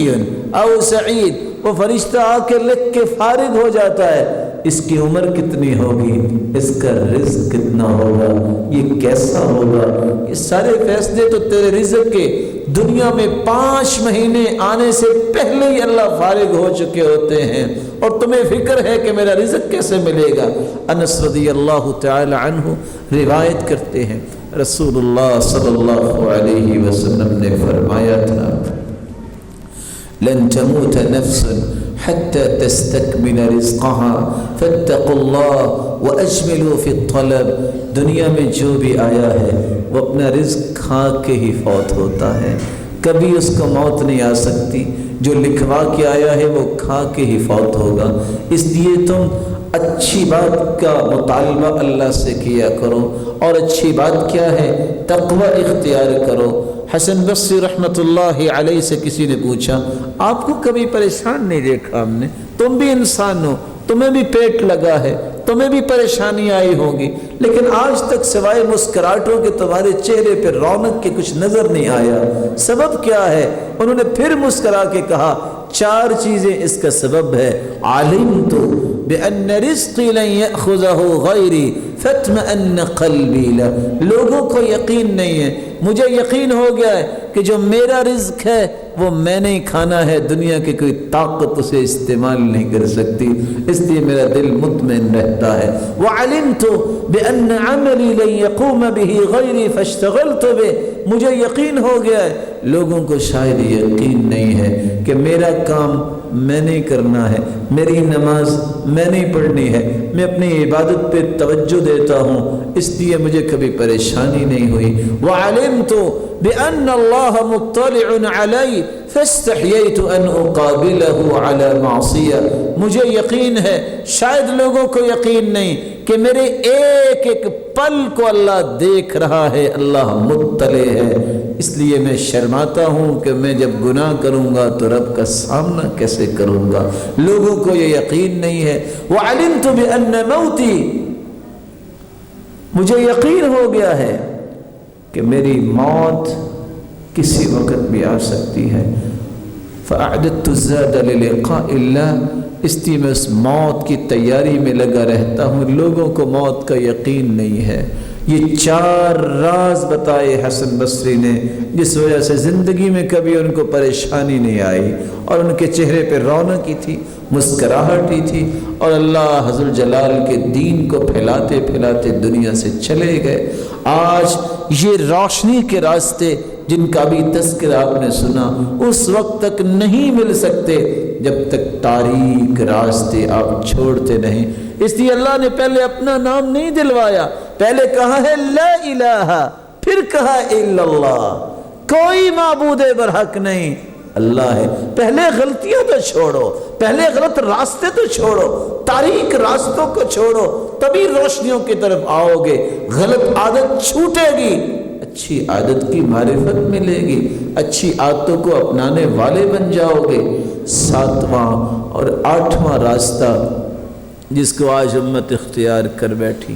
او سعید، وہ فرشتہ آ کے لکھ کے فارغ ہو جاتا ہے، اس کی عمر کتنی ہوگی، اس کا رزق کتنا ہوگا، یہ کیسا ہوگا، یہ سارے فیصلے تو تیرے رزق کے دنیا میں 5 مہینے آنے سے پہلے ہی اللہ فارغ ہو چکے ہوتے ہیں، اور تمہیں فکر ہے کہ میرا رزق کیسے ملے گا۔ انس رضی اللہ تعالی عنہ روایت کرتے ہیں رسول اللہ صلی اللہ علیہ وسلم نے فرمایا تھا لن تموت نفس حتى تستكمل رزقها فاتقوا الله واجملوا في الطلب۔ دنیا میں جو بھی آیا ہے وہ اپنا رزق کھا کے ہی فوت ہوتا ہے، کبھی اس کو موت نہیں آ سکتی، جو لکھوا کے آیا ہے وہ کھا کے ہی فوت ہوگا۔ اس لیے تم اچھی بات کا مطالبہ اللہ سے کیا کرو، اور اچھی بات کیا ہے، تقوی اختیار کرو۔ حسن بصری رحمۃ اللہ علیہ سے کسی نے پوچھا آپ کو کبھی پریشان نہیں دیکھا ہم نے، تم بھی انسان ہو، تمہیں بھی پیٹ لگا ہے، تمہیں بھی پریشانی آئی ہوگی، لیکن آج تک سوائے مسکراہٹوں کے تمہارے چہرے پہ رونق کے کچھ نظر نہیں آیا، سبب کیا ہے؟ انہوں نے پھر مسکرا کے کہا 4 چیزیں اس کا سبب ہے. علمت بأن رزقی لن یأخذہ غیری فاطمئن قلبی لہ. لوگوں کو یقین نہیں ہے، مجھے یقین ہو گیا ہے کہ جو میرا رزق ہے وہ میں نہیں کھانا ہے، دنیا کی کوئی طاقت اسے استعمال نہیں کر سکتی، اس لیے میرا دل مطمئن رہتا ہے. وعلمت بأن عملی لن یقوم به غیری فاشتغلت به. مجھے یقین ہو گیا ہے، لوگوں کو شاید یقین نہیں ہے کہ میرا کام میں نہیں کرنا ہے، میری نماز میں نہیں پڑھنی ہے، میں اپنی عبادت پہ توجہ دیتا ہوں، اس لیے مجھے کبھی پریشانی نہیں ہوئی. وعلمت بأن اللہ مطلع علی فاستحییت ان اقابلہ علی معصیہ. مجھے یقین ہے، شاید لوگوں کو یقین نہیں کہ میرے ایک ایک پل کو اللہ دیکھ رہا ہے، اللہ مطلع ہے، اس لیے میں شرماتا ہوں کہ میں جب گناہ کروں گا تو رب کا سامنا کیسے کروں گا. لوگوں کو یہ یقین نہیں ہے. وعلمت بأن موتی. مجھے یقین ہو گیا ہے کہ میری موت کسی وقت بھی آ سکتی ہے. فأعددت الزاد للقاء اللہ. اس لیے میں اس موت کی تیاری میں لگا رہتا ہوں. لوگوں کو موت کا یقین نہیں ہے. یہ 4 راز بتائے حسن بصری نے جس وجہ سے زندگی میں کبھی ان کو پریشانی نہیں آئی اور ان کے چہرے پہ رونق ہی تھی، مسکراہٹ ہی تھی، اور اللہ حضر جلال کے دین کو پھیلاتے پھیلاتے دنیا سے چلے گئے. آج یہ روشنی کے راستے جن کا بھی تذکرہ آپ نے سنا اس وقت تک نہیں مل سکتے جب تک تاریک راستے آپ چھوڑتے نہیں. اس لیے اللہ نے پہلے اپنا نام نہیں دلوایا، پہلے کہا ہے لا الہ، پھر کہا الا اللہ. کوئی معبود برحق نہیں، اللہ ہے. پہلے غلطیاں تو چھوڑو، پہلے غلط راستے تو چھوڑو، تاریک راستوں کو چھوڑو، تبھی روشنیوں کی طرف آؤ گے. غلط عادت چھوٹے گی، اچھی عادت کی معرفت ملے گی، اچھی عادتوں کو اپنانے والے بن جاؤ گے. 7واں اور 8واں راستہ جس کو آج امت اختیار کر بیٹھی،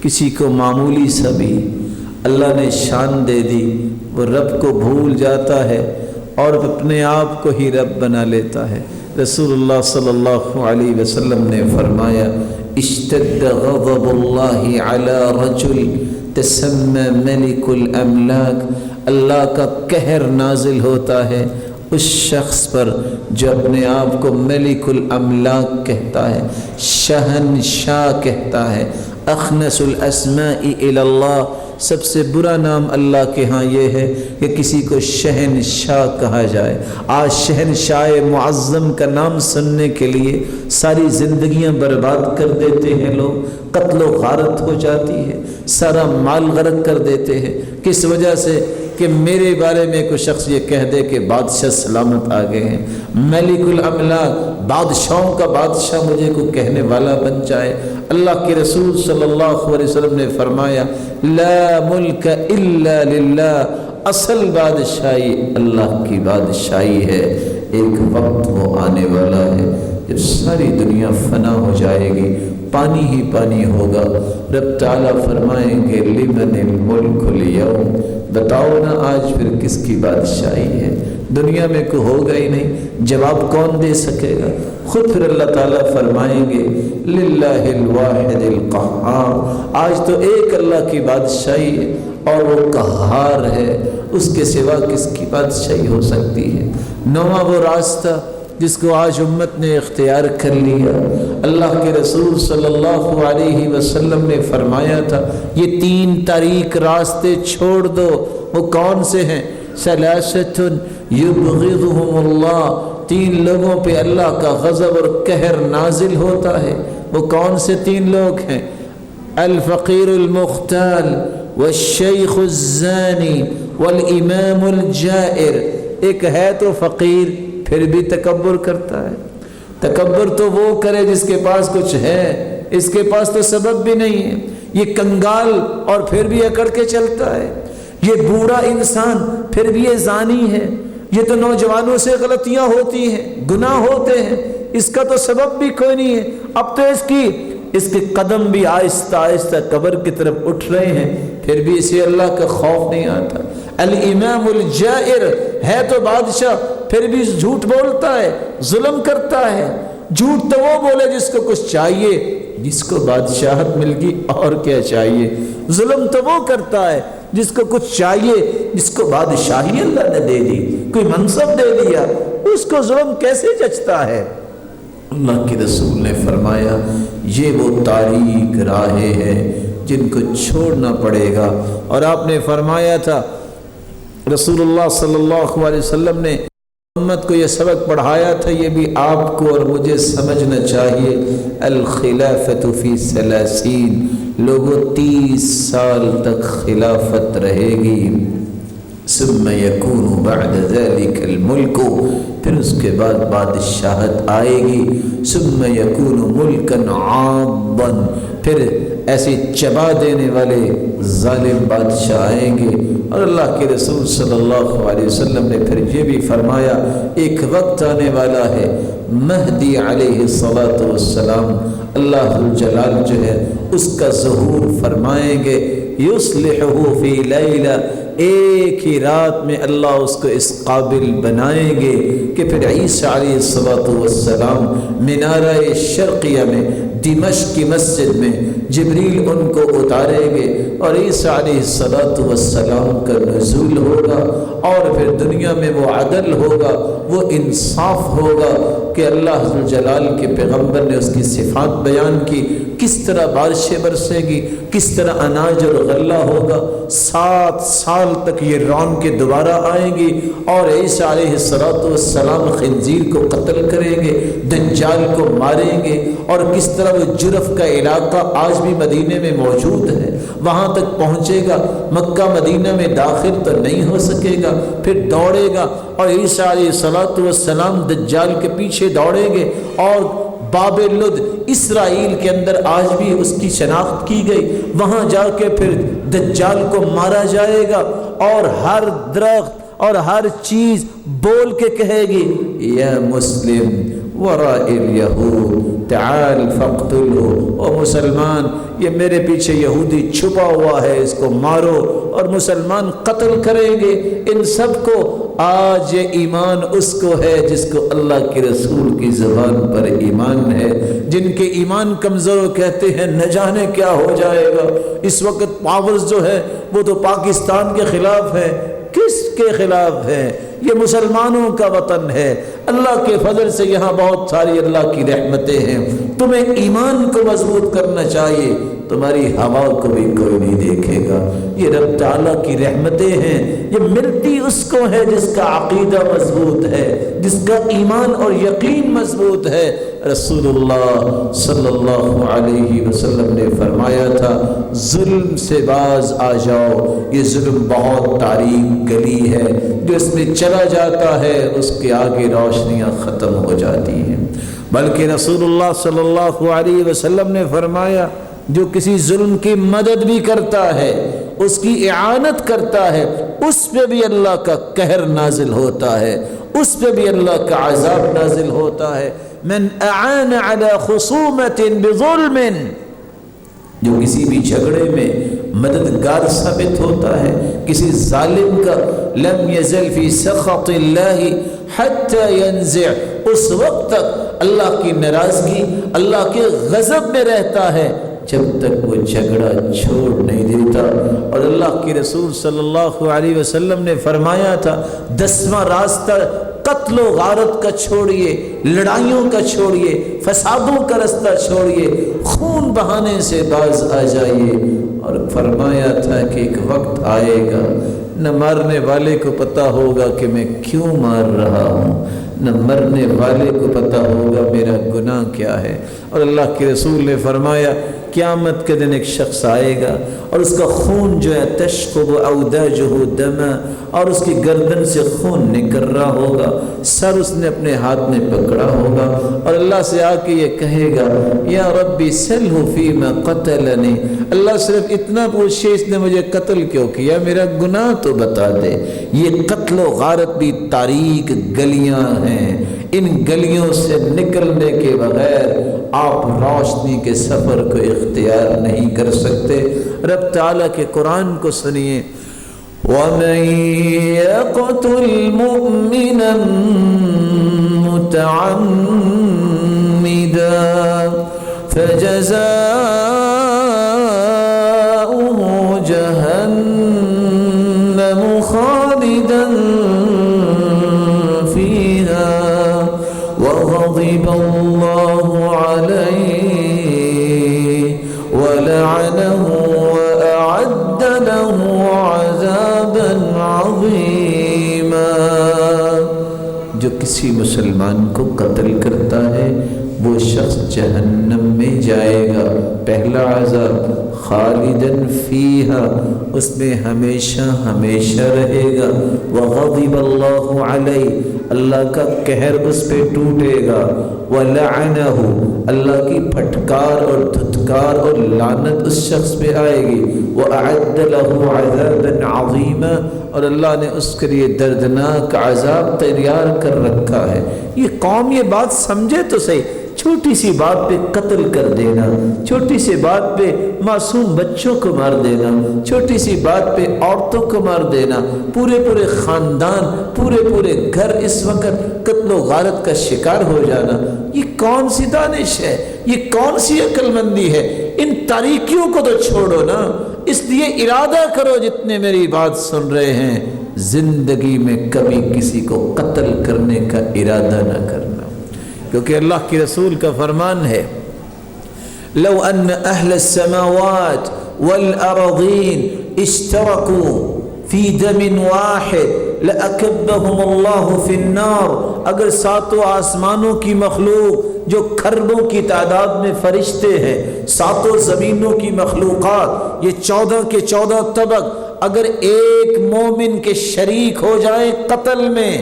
کسی کو معمولی سا بھی اللہ نے شان دے دی، وہ رب کو بھول جاتا ہے اور اپنے آپ کو ہی رب بنا لیتا ہے. رسول اللہ صلی اللہ علیہ وسلم نے فرمایا اشتد غضب اللہ علی رجل تسمى ملک الاملاک. اللہ کا قہر نازل ہوتا ہے اس شخص پر جو اپنے آپ کو ملک الاملاک کہتا ہے، شہنشاہ کہتا ہے. اخنس الاسماء الی اللہ. سب سے برا نام اللہ کے ہاں یہ ہے کہ کسی کو شہنشاہ کہا جائے. آج شہنشاہ معظم کا نام سننے کے لیے ساری زندگیاں برباد کر دیتے ہیں لوگ، قتل و غارت ہو جاتی ہے، سارا مال غرق کر دیتے ہیں. کس وجہ سے؟ کہ میرے بارے میں کوئی شخص یہ کہہ دے کہ بادشاہ سلامت آ گئے ہیں، ملک الاملاک، بادشاہوں کا بادشاہ مجھے کو کہنے والا بن جائے. اللہ کے رسول صلی اللہ علیہ وسلم نے فرمایا لا ملک الا للہ. اصل بادشاہی اللہ کی بادشاہی ہے. ایک وقت وہ آنے والا ہے جب ساری دنیا فنا ہو جائے گی، پانی ہی پانی ہوگا. رب تعالیٰ فرمائیں گے لمن الملک اليوم. بتاؤ نا آج پھر کس کی بادشاہی ہے؟ دنیا میں کوئی ہوگا ہی نہیں، جواب کون دے سکے گا؟ خود پھر اللہ تعالیٰ فرمائیں گے للہ الواحد القہار. آج تو ایک اللہ کی بادشاہی ہے اور وہ قہار ہے، اس کے سوا کس کی بادشاہی ہو سکتی ہے؟ 9واں وہ راستہ جس کو آج امت نے اختیار کر لیا. اللہ کے رسول صلی اللہ علیہ وسلم نے فرمایا تھا یہ 3 تاریک راستے چھوڑ دو. وہ کون سے ہیں؟ ثلاثۃ یبغضهم اللہ. 3 لوگوں پہ اللہ کا غضب اور قہر نازل ہوتا ہے. وہ کون سے 3 لوگ ہیں؟ الفقیر المختال والشیخ الزانی والامام الجائر. ایک ہے تو فقیر پھر بھی تکبر کرتا ہے. تکبر تو وہ کرے جس کے پاس کچھ ہے، اس کے پاس تو سبب بھی نہیں ہے. یہ کنگال اور پھر بھی اکڑ کے چلتا ہے. یہ بوڑھا انسان پھر بھی یہ زانی ہے. یہ تو نوجوانوں سے غلطیاں ہوتی ہیں، گناہ ہوتے ہیں، اس کا تو سبب بھی کوئی نہیں ہے. اب تو اس کے قدم بھی آہستہ آہستہ قبر کی طرف اٹھ رہے ہیں، پھر بھی اسے اللہ کا خوف نہیں آتا. الامام الجائر ہے تو بادشاہ، پھر بھی جھوٹ بولتا ہے، ظلم کرتا ہے۔ جھوٹ تو وہ بولے جس کو کچھ چاہیے، جس کو بادشاہت مل گئی اور کیا چاہیے۔ ظلم تو وہ کرتا ہے جس کو کچھ چاہیے، جس کو بادشاہی اللہ نے دے دی، کوئی منصب دے دیا، اس کو ظلم کیسے جچتا ہے؟ اللہ کے رسول نے فرمایا یہ وہ تاریک راہیں ہیں جن کو چھوڑنا پڑے گا۔ اور آپ نے فرمایا تھا، رسول اللہ صلی اللہ علیہ وسلم نے امت کو یہ سبق پڑھایا تھا، یہ بھی آپ کو اور مجھے سمجھنا چاہیے، الخلافۃ فی 30، لوگوں 30 سال تک خلافت رہے گی، ثم یکون بعد ذلک الملک، پھر اس کے بعد بادشاہت آئے گی، ثم یکون ملکا عاضا، پھر ایسے چبا دینے والے ظالم بادشاہ آئیں گے۔ اور اللہ کے رسول صلی اللہ علیہ وسلم نے پھر یہ بھی فرمایا ایک وقت آنے والا ہے، مہدی علیہ السلام اللہ ذوالجلال جو ہے اس کا ظہور فرمائیں گے، یصلحہ فی لیلہ، ایک ہی رات میں اللہ اس کو اس قابل بنائیں گے کہ پھر عیسیٰ علیہ السلام منارہ شرقیہ میں دمشق کی مسجد میں جبریل ان کو اتاریں گے اور عیسیٰ علیہ السلام کا نزول ہوگا، اور پھر دنیا میں وہ عدل ہوگا، وہ انصاف ہوگا کہ اللہ ذوالجلال کے پیغمبر نے اس کی صفات بیان کی، کس طرح بارشیں برسے گی، کس طرح اناج اور غلہ ہوگا، 7 سال تک یہ رون کے دوبارہ آئیں گی، اور عیسیٰ علیہ السلام خنزیر کو قتل کریں گے، دجال کو ماریں گے، اور کس طرح وہ جرف کا علاقہ آج بھی مدینے میں موجود ہے وہاں تک پہنچے گا، مکہ مدینہ میں داخل تو نہیں ہو سکے گا، پھر دوڑے گا، اور عیسیٰ علیہ السلام دجال کے پیچھے دوڑیں گے، اور باب لد اسرائیل کے اندر آج بھی اس کی شناخت کی گئی، وہاں جا کے پھر دجال کو مارا جائے گا، اور ہر درخت اور ہر چیز بول کے کہے گی یا مسلم وراء الیہود تعال فاقتلہ، او مسلمان یہ میرے پیچھے یہودی چھپا ہوا ہے، اس کو مارو، اور مسلمان قتل کریں گے ان سب کو۔ آج یہ ایمان اس کو ہے جس کو اللہ کے رسول کی زبان پر ایمان ہے، جن کے ایمان کمزور کہتے ہیں نہ جانے کیا ہو جائے گا۔ اس وقت پاورز جو ہے وہ تو پاکستان کے خلاف ہے، کس کے خلاف ہے؟ یہ مسلمانوں کا وطن ہے۔ اللہ کے فضل سے یہاں بہت ساری اللہ کی رحمتیں ہیں، تمہیں ایمان کو مضبوط کرنا چاہیے، تمہاری ہوا کو بھی کوئی نہیں دیکھے گا، یہ رب تعالیٰ کی رحمتیں ہیں، یہ ملتی اس کو ہے جس کا عقیدہ مضبوط ہے، جس کا ایمان اور یقین مضبوط ہے۔ رسول اللہ صلی اللہ علیہ وسلم نے فرمایا تھا ظلم سے باز آ جاؤ، یہ ظلم بہت تاریک گلی ہے، جو اس میں چلا جاتا ہے اس کے آگے روشنیاں ختم ہو جاتی ہیں۔ بلکہ رسول اللہ صلی اللہ علیہ وسلم نے فرمایا جو کسی ظلم کی مدد بھی کرتا ہے، اس کی اعانت کرتا ہے، اس پہ بھی اللہ کا قہر نازل ہوتا ہے، اس پہ بھی اللہ کا عذاب نازل ہوتا ہے۔ من اعان علی خصومت بظلم، جو کسی بھی جھگڑے میں مددگار ثابت ہوتا ہے کسی ظالم کا، لم یزل فی سخط اللہ حتی ینزع، اس وقت تک اللہ کی ناراضگی، اللہ کے غضب میں رہتا ہے جب تک وہ جھگڑا چھوڑ نہیں دیتا۔ اور اللہ کے رسول صلی اللہ علیہ وسلم نے فرمایا تھا 10واں راستہ قتل و غارت کا چھوڑیے، لڑائیوں کا چھوڑیے، فسادوں کا رستہ چھوڑیے، خون بہانے سے باز آ جائیے۔ اور فرمایا تھا کہ ایک وقت آئے گا نہ مارنے والے کو پتہ ہوگا کہ میں کیوں مار رہا ہوں، نہ مرنے والے کو پتہ ہوگا میرا گناہ کیا ہے۔ اور اللہ کے رسول نے فرمایا قیامت کے دن ایک شخص آئے گا اور اس کا خون جو ہے تشقب اوداجہ دما، اور اس کی گردن سے خون نکل رہا ہوگا، سر اس نے اپنے ہاتھ میں پکڑا ہوگا، اور اللہ سے آ کے یہ کہے گا یا ربی سلہ فیما قتلنی، اللہ صرف اتنا پوچھے اس نے مجھے قتل کیوں کیا، میرا گناہ تو بتا دے۔ یہ قتل و غارت بھی تاریک گلیاں ہیں، ان گلیوں سے نکلنے کے بغیر آپ روشنی کے سفر کو اختیار نہیں کر سکتے۔ رب تعالیٰ کے قرآن کو سنیے ومن يقتل مؤمنا متعمدا فجزاؤه جهنم خالدا فيها وغضب الله عليه ولعنه وأعد له عذابا عظيما۔ جو کسی مسلمان کو قتل کرتا ہے وہ شخص جہنم میں جائے گا۔ پہلا عذاب خالدن فیہا، اس میں ہمیشہ ہمیشہ رہے گا۔ وغضب اللہ علیہ، اللہ کا قہر اس پہ ٹوٹے گا۔ ولعنہ، اللہ کی پھٹکار اور دھتکار اور لعنت اس شخص پہ آئے گی۔ وأعد له عذابا عظیما، اور اللہ نے اس کے لیے دردناک عذاب تیار کر رکھا ہے۔ یہ قوم یہ بات سمجھے تو صحیح، چھوٹی سی بات پہ قتل کر دینا، چھوٹی سی بات پہ معصوم بچوں کو مار دینا، چھوٹی سی بات پہ عورتوں کو مار دینا، پورے پورے خاندان، پورے پورے گھر اس وقت قتل و غارت کا شکار ہو جانا، یہ کون سی دانش ہے؟ یہ کون سی عقل مندی ہے؟ ان تاریکیوں کو تو چھوڑو نا۔ اس لیے ارادہ کرو جتنے میری بات سن رہے ہیں، زندگی میں کبھی کسی کو قتل کرنے کا ارادہ نہ کرنا، کیونکہ اللہ کے رسول کا فرمان ہے لو ان اہل السماوات والارضین اشترکوا فی دم واحد لأکبہم اللہ فی النار، اگر ساتوں آسمانوں کی مخلوق جو کھربوں کی تعداد میں فرشتے ہیں، ساتوں زمینوں کی مخلوقات، یہ 14 کے 14 طبق اگر ایک مومن کے شریک ہو جائیں قتل میں،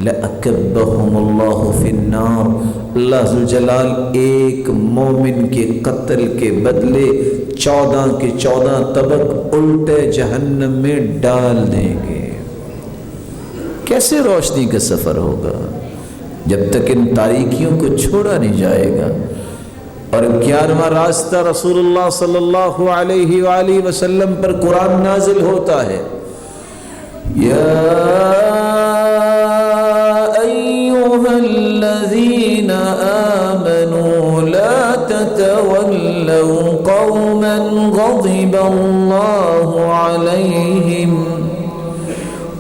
لَأَكَبَّهُمُ اللَّهُ فِي النَّارِ، اللہ ذوالجلال ایک مومن کے قتل کے بدلے 14 کے 14 طبق الٹے جہنم میں ڈال دیں گے۔ کیسے روشنی کا سفر ہوگا جب تک ان تاریکیوں کو چھوڑا نہیں جائے گا؟ اور 11واں راستہ رسول اللہ صلی اللہ علیہ وآلہ وسلم پر قرآن نازل ہوتا ہے، یا الذين آمنوا لا تتولوا قوما غضب الله عليهم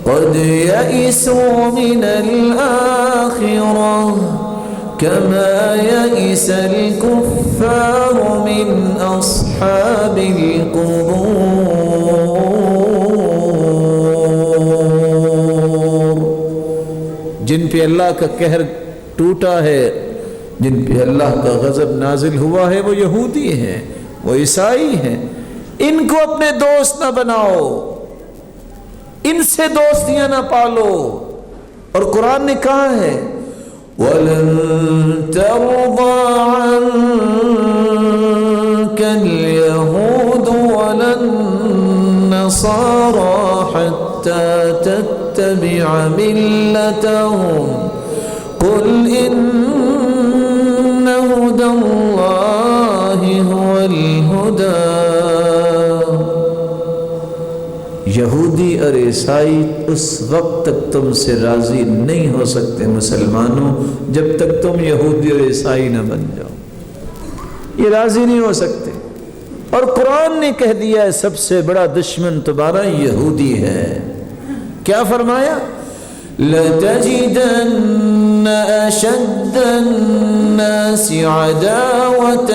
قد يئسوا من الآخرة كما يئس الكفار من أصحاب القبور۔ جن پہ اللہ کا قہر ٹوٹا ہے، جن پہ اللہ کا غضب نازل ہوا ہے، وہ یہودی ہیں، وہ عیسائی ہیں، ان کو اپنے دوست نہ بناؤ، ان سے دوستیاں نہ پالو۔ اور قرآن نے کہا ہے وَلَن تَرْضَىٰ عَنكَ الْيَهُودُ وَلَا النَّصَارَىٰ حَتَّىٰ تَتَّبِعَ مِلَّتَهُمْ قُلْ إِنَّ هُدَى اللَّهِ هُوَ الْهُدَىٰ۔ یہودی اور عیسائی اس وقت تک تم سے راضی نہیں ہو سکتے مسلمانوں جب تک تم یہودی اور عیسائی نہ بن جاؤ، یہ راضی نہیں ہو سکتے۔ اور قرآن نے کہہ دیا ہے سب سے بڑا دشمن تمہارا یہودی ہے۔ کیا فرمایا؟ لَتَجِدَنَّ أَشَدَّ النَّاسِ عَدَاوَةً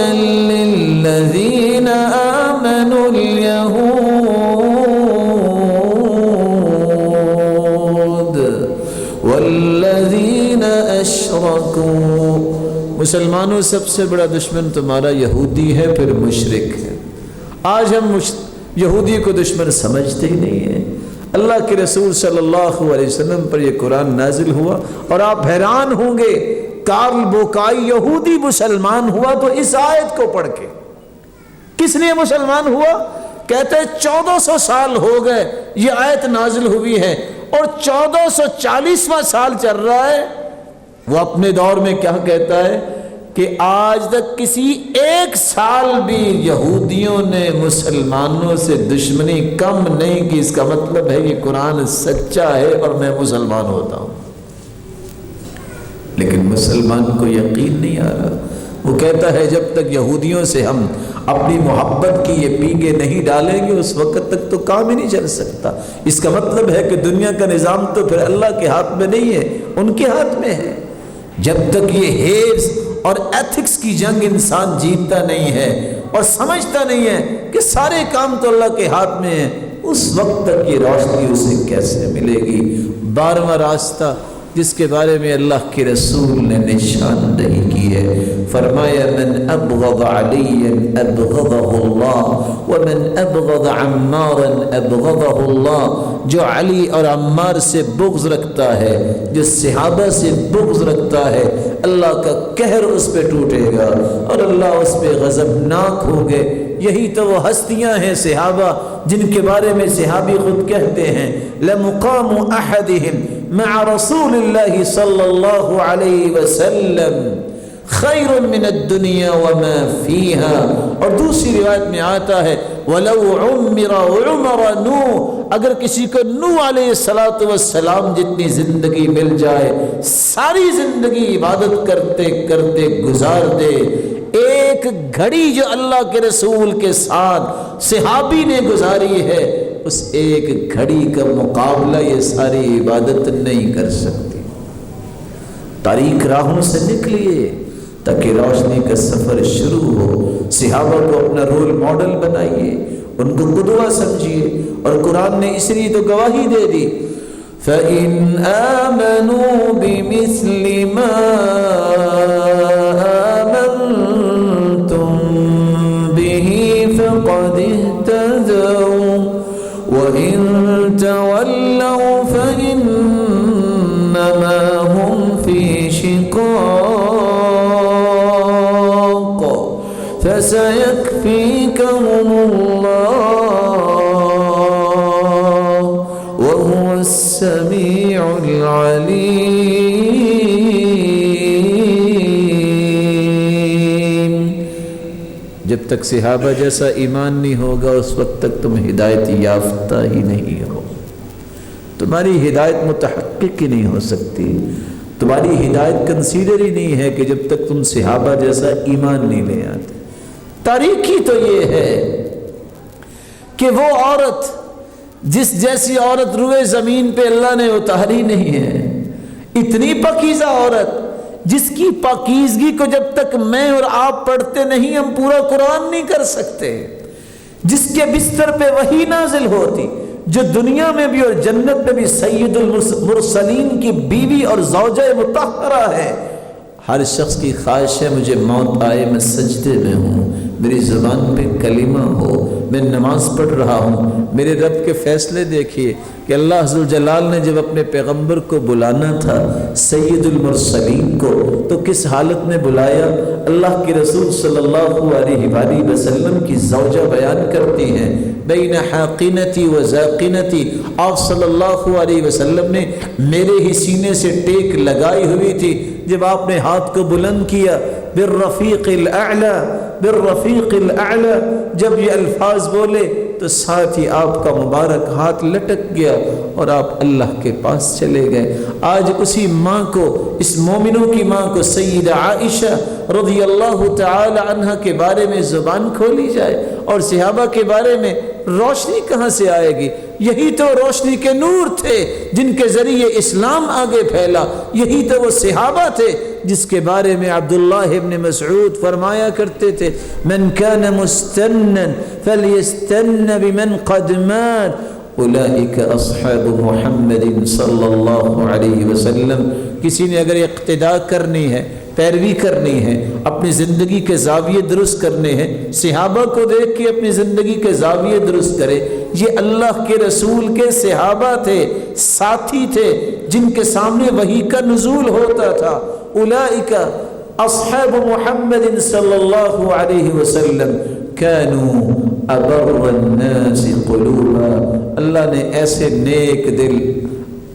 لِلَّذِينَ آمَنُوا الْيَهُودَ وَالَّذِينَ أَشْرَكُوا۔ مسلمانوں سب سے بڑا دشمن تمہارا یہودی ہے، پھر مشرک ہے۔ آج ہم یہودی کو دشمن سمجھتے ہی نہیں ہیں۔ اللہ کے رسول صلی اللہ علیہ وسلم پر یہ قرآن نازل ہوا اور آپ حیران ہوں گے کارل بوکائی یہودی مسلمان ہوا تو اس آیت کو پڑھ کے۔ کس لیے مسلمان ہوا؟ کہتے 1400 سال ہو گئے یہ آیت نازل ہوئی ہے اور 1440واں سال چل رہا ہے۔ وہ اپنے دور میں کیا کہتا ہے کہ آج تک کسی ایک سال بھی یہودیوں نے مسلمانوں سے دشمنی کم نہیں کی. اس کا مطلب ہے کہ قرآن سچا ہے اور میں مسلمان ہوتا ہوں. لیکن مسلمان کو یقین نہیں آ رہا. وہ کہتا ہے جب تک یہودیوں سے ہم اپنی محبت کی یہ پینگے نہیں ڈالیں گے اس وقت تک تو کام ہی نہیں چل سکتا. اس کا مطلب ہے کہ دنیا کا نظام تو پھر اللہ کے ہاتھ میں نہیں ہے، ان کے ہاتھ میں ہے. جب تک یہ حیض اور ایتھکس کی جنگ انسان جیتتا نہیں ہے اور سمجھتا نہیں ہے کہ سارے کام تو اللہ کے ہاتھ میں ہیں، اس وقت تک یہ روشنی اسے کیسے ملے گی. 12واں راستہ جس کے بارے میں اللہ کے رسول نے نشاندہی کی ہے، فرمایا من ابغض علی ابغضہ اللہ ومن ابغض عمارا ابغضہ اللہ. جو علی اور عمار سے بغض رکھتا ہے، جو صحابہ سے بغض رکھتا ہے، اللہ کا قہر اس پہ ٹوٹے گا اور اللہ اس پہ غضبناک ہوں گے. یہی تو وہ ہستیاں ہیں صحابہ جن کے بارے میں صحابی خود کہتے ہیں لَمُقَامُ أَحَدِهِمْ مَعَ رَسُولِ اللَّهِ صلی اللہ علیہ وسلم خَيْرٌ مِّنَ الدُّنْيَا وَمَا فِيهَا. اور دوسری روایت میں آتا ہے وَلَوْ عُمِّرَ عُمَرَ نُوح. اگر کسی کو نوح علیہ السلام جتنی زندگی مل جائے، ساری زندگی عبادت کرتے کرتے گزار دے، ایک گھڑی جو اللہ کے رسول کے ساتھ صحابی نے گزاری ہے، اس ایک گھڑی کا مقابلہ یہ ساری عبادت نہیں کر سکتی. تاریک راہوں سے نکلیے تاکہ روشنی کا سفر شروع ہو. صحابہ کو اپنا رول ماڈل بنائیے، ان کو قدوہ سمجھیے. اور قرآن نے اس لیے تو گواہی دے دی فَإِنْ آمَنُوا بِمِثْلِ مَا فقد اهتدوا وإن تولوا فإنما هم في شقاق فسيكفيكهم الله وهو السميع العليم. جب تک صحابہ جیسا ایمان نہیں ہوگا اس وقت تک تم ہدایت یافتہ ہی نہیں ہو. تمہاری ہدایت متحقق ہی نہیں ہو سکتی. تمہاری ہدایت کنسیڈر ہی نہیں ہے کہ جب تک تم صحابہ جیسا ایمان نہیں لے آتے. تاریخی تو یہ ہے کہ وہ عورت جس جیسی عورت روئے زمین پہ اللہ نے اتاری نہیں ہے، اتنی پاکیزہ عورت جس کی پاکیزگی کو جب تک میں اور آپ پڑھتے نہیں ہم پورا قرآن نہیں کر سکتے، جس کے بستر پہ وحی نازل ہوتی، جو دنیا میں بھی اور جنت میں بھی سید المرسلین کی بیوی اور زوجہ مطہرہ ہے. ہر شخص کی خواہش ہے مجھے موت آئے میں سجدے میں ہوں، میری زبان پہ کلمہ ہو، میں نماز پڑھ رہا ہوں. میرے رب کے فیصلے دیکھیے کہ اللہ ذوالجلال نے جب اپنے پیغمبر کو بلانا تھا سید المرسلین کو تو کس حالت میں بلایا؟ اللہ کے رسول صلی اللہ علیہ وآلہ وسلم کی زوجہ بیان کرتی ہیں بین حاقنتی و ذاقنتی. آپ صلی اللہ علیہ وسلم نے میرے ہی سینے سے ٹیک لگائی ہوئی تھی. جب آپ نے ہاتھ کو بلند کیا بالرفیق الاعلی بالرفیق الاعلی، جب یہ الفاظ بولے تو ساتھ ہی آپ کا مبارک ہاتھ لٹک گیا اور آپ اللہ کے پاس چلے گئے. آج اسی ماں کو، اس مومنوں کی ماں کو سیدہ عائشہ رضی اللہ تعالی عنہ کے بارے میں زبان کھولی جائے اور صحابہ کے بارے میں، روشنی کہاں سے آئے گی؟ یہی تو روشنی کے نور تھے جن کے ذریعے اسلام آگے پھیلا. یہی تو وہ صحابہ تھے جس کے بارے میں عبداللہ ابن مسعود فرمایا کرتے تھے من کان مستنا فلیستن بمن قد مات اولئک اصحاب محمد صلی اللہ علیہ وسلم. کسی نے اگر اقتداء کرنی ہے، پیروی کرنی ہے، اپنی زندگی کے زاویے درست کرنے ہیں، صحابہ کو دیکھ کے اپنی زندگی کے زاویے درست کرے. یہ اللہ کے رسول کے صحابہ تھے، ساتھی تھے جن کے سامنے وحی کا نزول ہوتا تھا. اولئک اصحاب محمد صلی اللہ علیہ وسلم كانوا ابر الناس قلوبا. اللہ نے ایسے نیک دل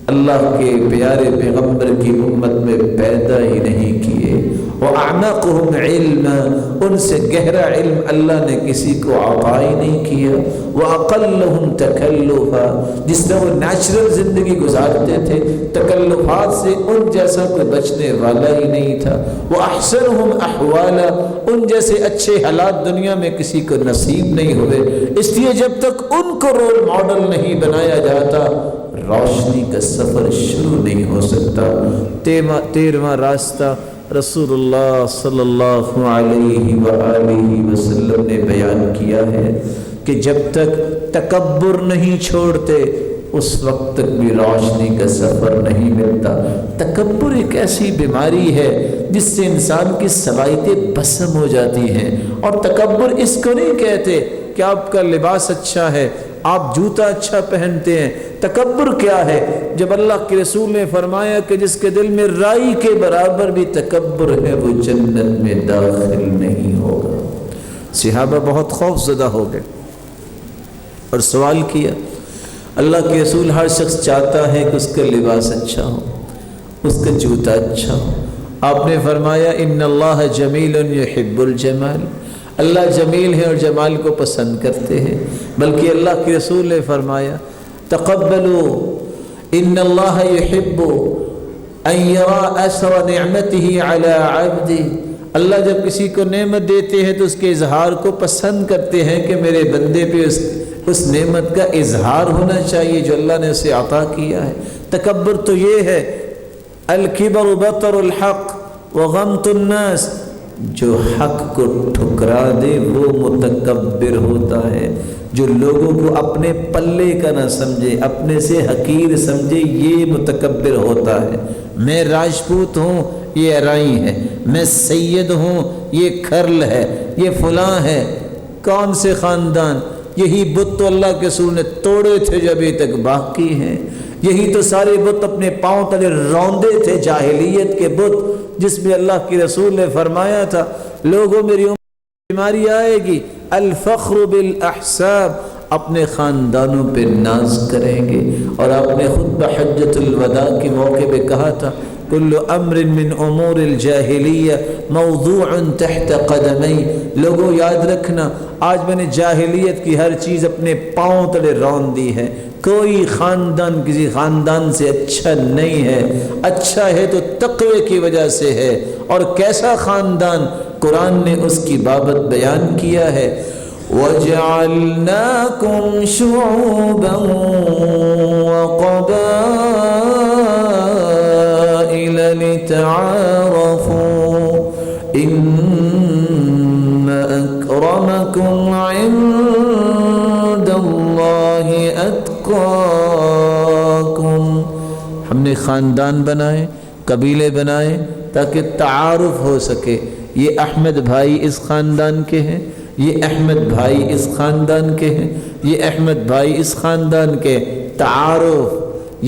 اللہ کے پیارے پیغمبر کی امت میں پیدا ہی نہیں کیے. وَأَعْمَقُهُمْ عِلْمًا، ان سے گہرا علم اللہ نے کسی کو عطا ہی نہیں کیا۔ وَأَقَلُّهُمْ تَكَلُّفًا، جس طرح وہ نیچرل زندگی گزارتے تھے، تکلفات سے ان جیسا کوئی بچنے والا ہی نہیں تھا۔ وَأَحْسَنُهُمْ أَحْوَالًا، ان جیسے اچھے حالات دنیا میں کسی کو نصیب نہیں ہوئے، اس لیے جب تک ان کو رول ماڈل نہیں بنایا جاتا روشنی کا سفر شروع نہیں ہو سکتا۔ 13واں راستہ رسول اللہ صلی اللہ علیہ وآلہ وسلم نے بیان کیا ہے کہ جب تک تکبر نہیں چھوڑتے اس وقت تک بھی روشنی کا سفر نہیں ملتا۔ تکبر ایک ایسی بیماری ہے جس سے انسان کی صلاحیتیں بسم ہو جاتی ہیں، اور تکبر اس کو نہیں کہتے کہ آپ کا لباس اچھا ہے، آپ جوتا اچھا پہنتے ہیں۔ تکبر کیا ہے؟ جب اللہ کے رسول نے فرمایا کہ جس کے دل میں رائی کے برابر بھی تکبر ہے وہ جنت میں داخل نہیں ہوگا۔ صحابہ بہت خوف زدہ ہو گئے اور سوال کیا، اللہ کے رسول ہر شخص چاہتا ہے کہ اس کا لباس اچھا ہو، اس کا جوتا اچھا ہو۔ آپ نے فرمایا ان اللہ جمیل یحب الجمال، اللہ جمیل ہے اور جمال کو پسند کرتے ہیں۔ بلکہ اللہ کے رسول نے فرمایا تقبلوا ان اللہ یحب ان یرى اثر نعمته علی عبده، اللہ جب کسی کو نعمت دیتے ہیں تو اس کے اظہار کو پسند کرتے ہیں کہ میرے بندے پہ اس نعمت کا اظہار ہونا چاہیے جو اللہ نے اسے عطا کیا ہے۔ تکبر تو یہ ہے، الکبر بطر الحق وغمط الناس، جو حق کو ٹھکرا دے وہ متکبر ہوتا ہے، جو لوگوں کو اپنے پلے کا نہ سمجھے، اپنے سے حقیر سمجھے، یہ متکبر ہوتا ہے۔ میں راجپوت ہوں، یہ ارائی ہے، میں سید ہوں، یہ کھرل ہے، یہ فلاں ہے۔ کون سے خاندان؟ یہی بت تو اللہ کے رسول نے توڑے تھے جو ابھی تک باقی ہیں، یہی تو سارے بت اپنے پاؤں تلے روندے تھے، جاہلیت کے بت جس میں اللہ کے رسول نے فرمایا تھا لوگوں میری بیماری آئے گی، الفخر بالاحساب، اپنے خاندانوں پہ ناز کریں گے۔ اور آپ نے خود بحجۃ الوداع کے موقع پہ کہا تھا کل امر من امور الجاہلیہ موضوع تحت قدمی، لوگوں یاد رکھنا آج میں نے جاہلیت کی ہر چیز اپنے پاؤں تلے رون دی ہے۔ کوئی خاندان کسی خاندان سے اچھا نہیں ہے، اچھا ہے تو تقوی کی وجہ سے ہے۔ اور کیسا خاندان؟ قرآن نے اس کی بابت بیان کیا ہے وَجَعَلْنَاكُمْ شُعُوبًا وَقَبَائِلَ لِتَعَارَفُوا إِنَّ أَكْرَمَكُمْ عِندَ اللَّهِ أَتْقَاكُمْ، ہم نے خاندان بنائے، قبیلے بنائے تاکہ تعارف ہو سکے، یہ احمد بھائی اس خاندان کے ہیں، یہ احمد بھائی اس خاندان کے ہیں، یہ احمد بھائی اس خاندان کے۔ تعارف،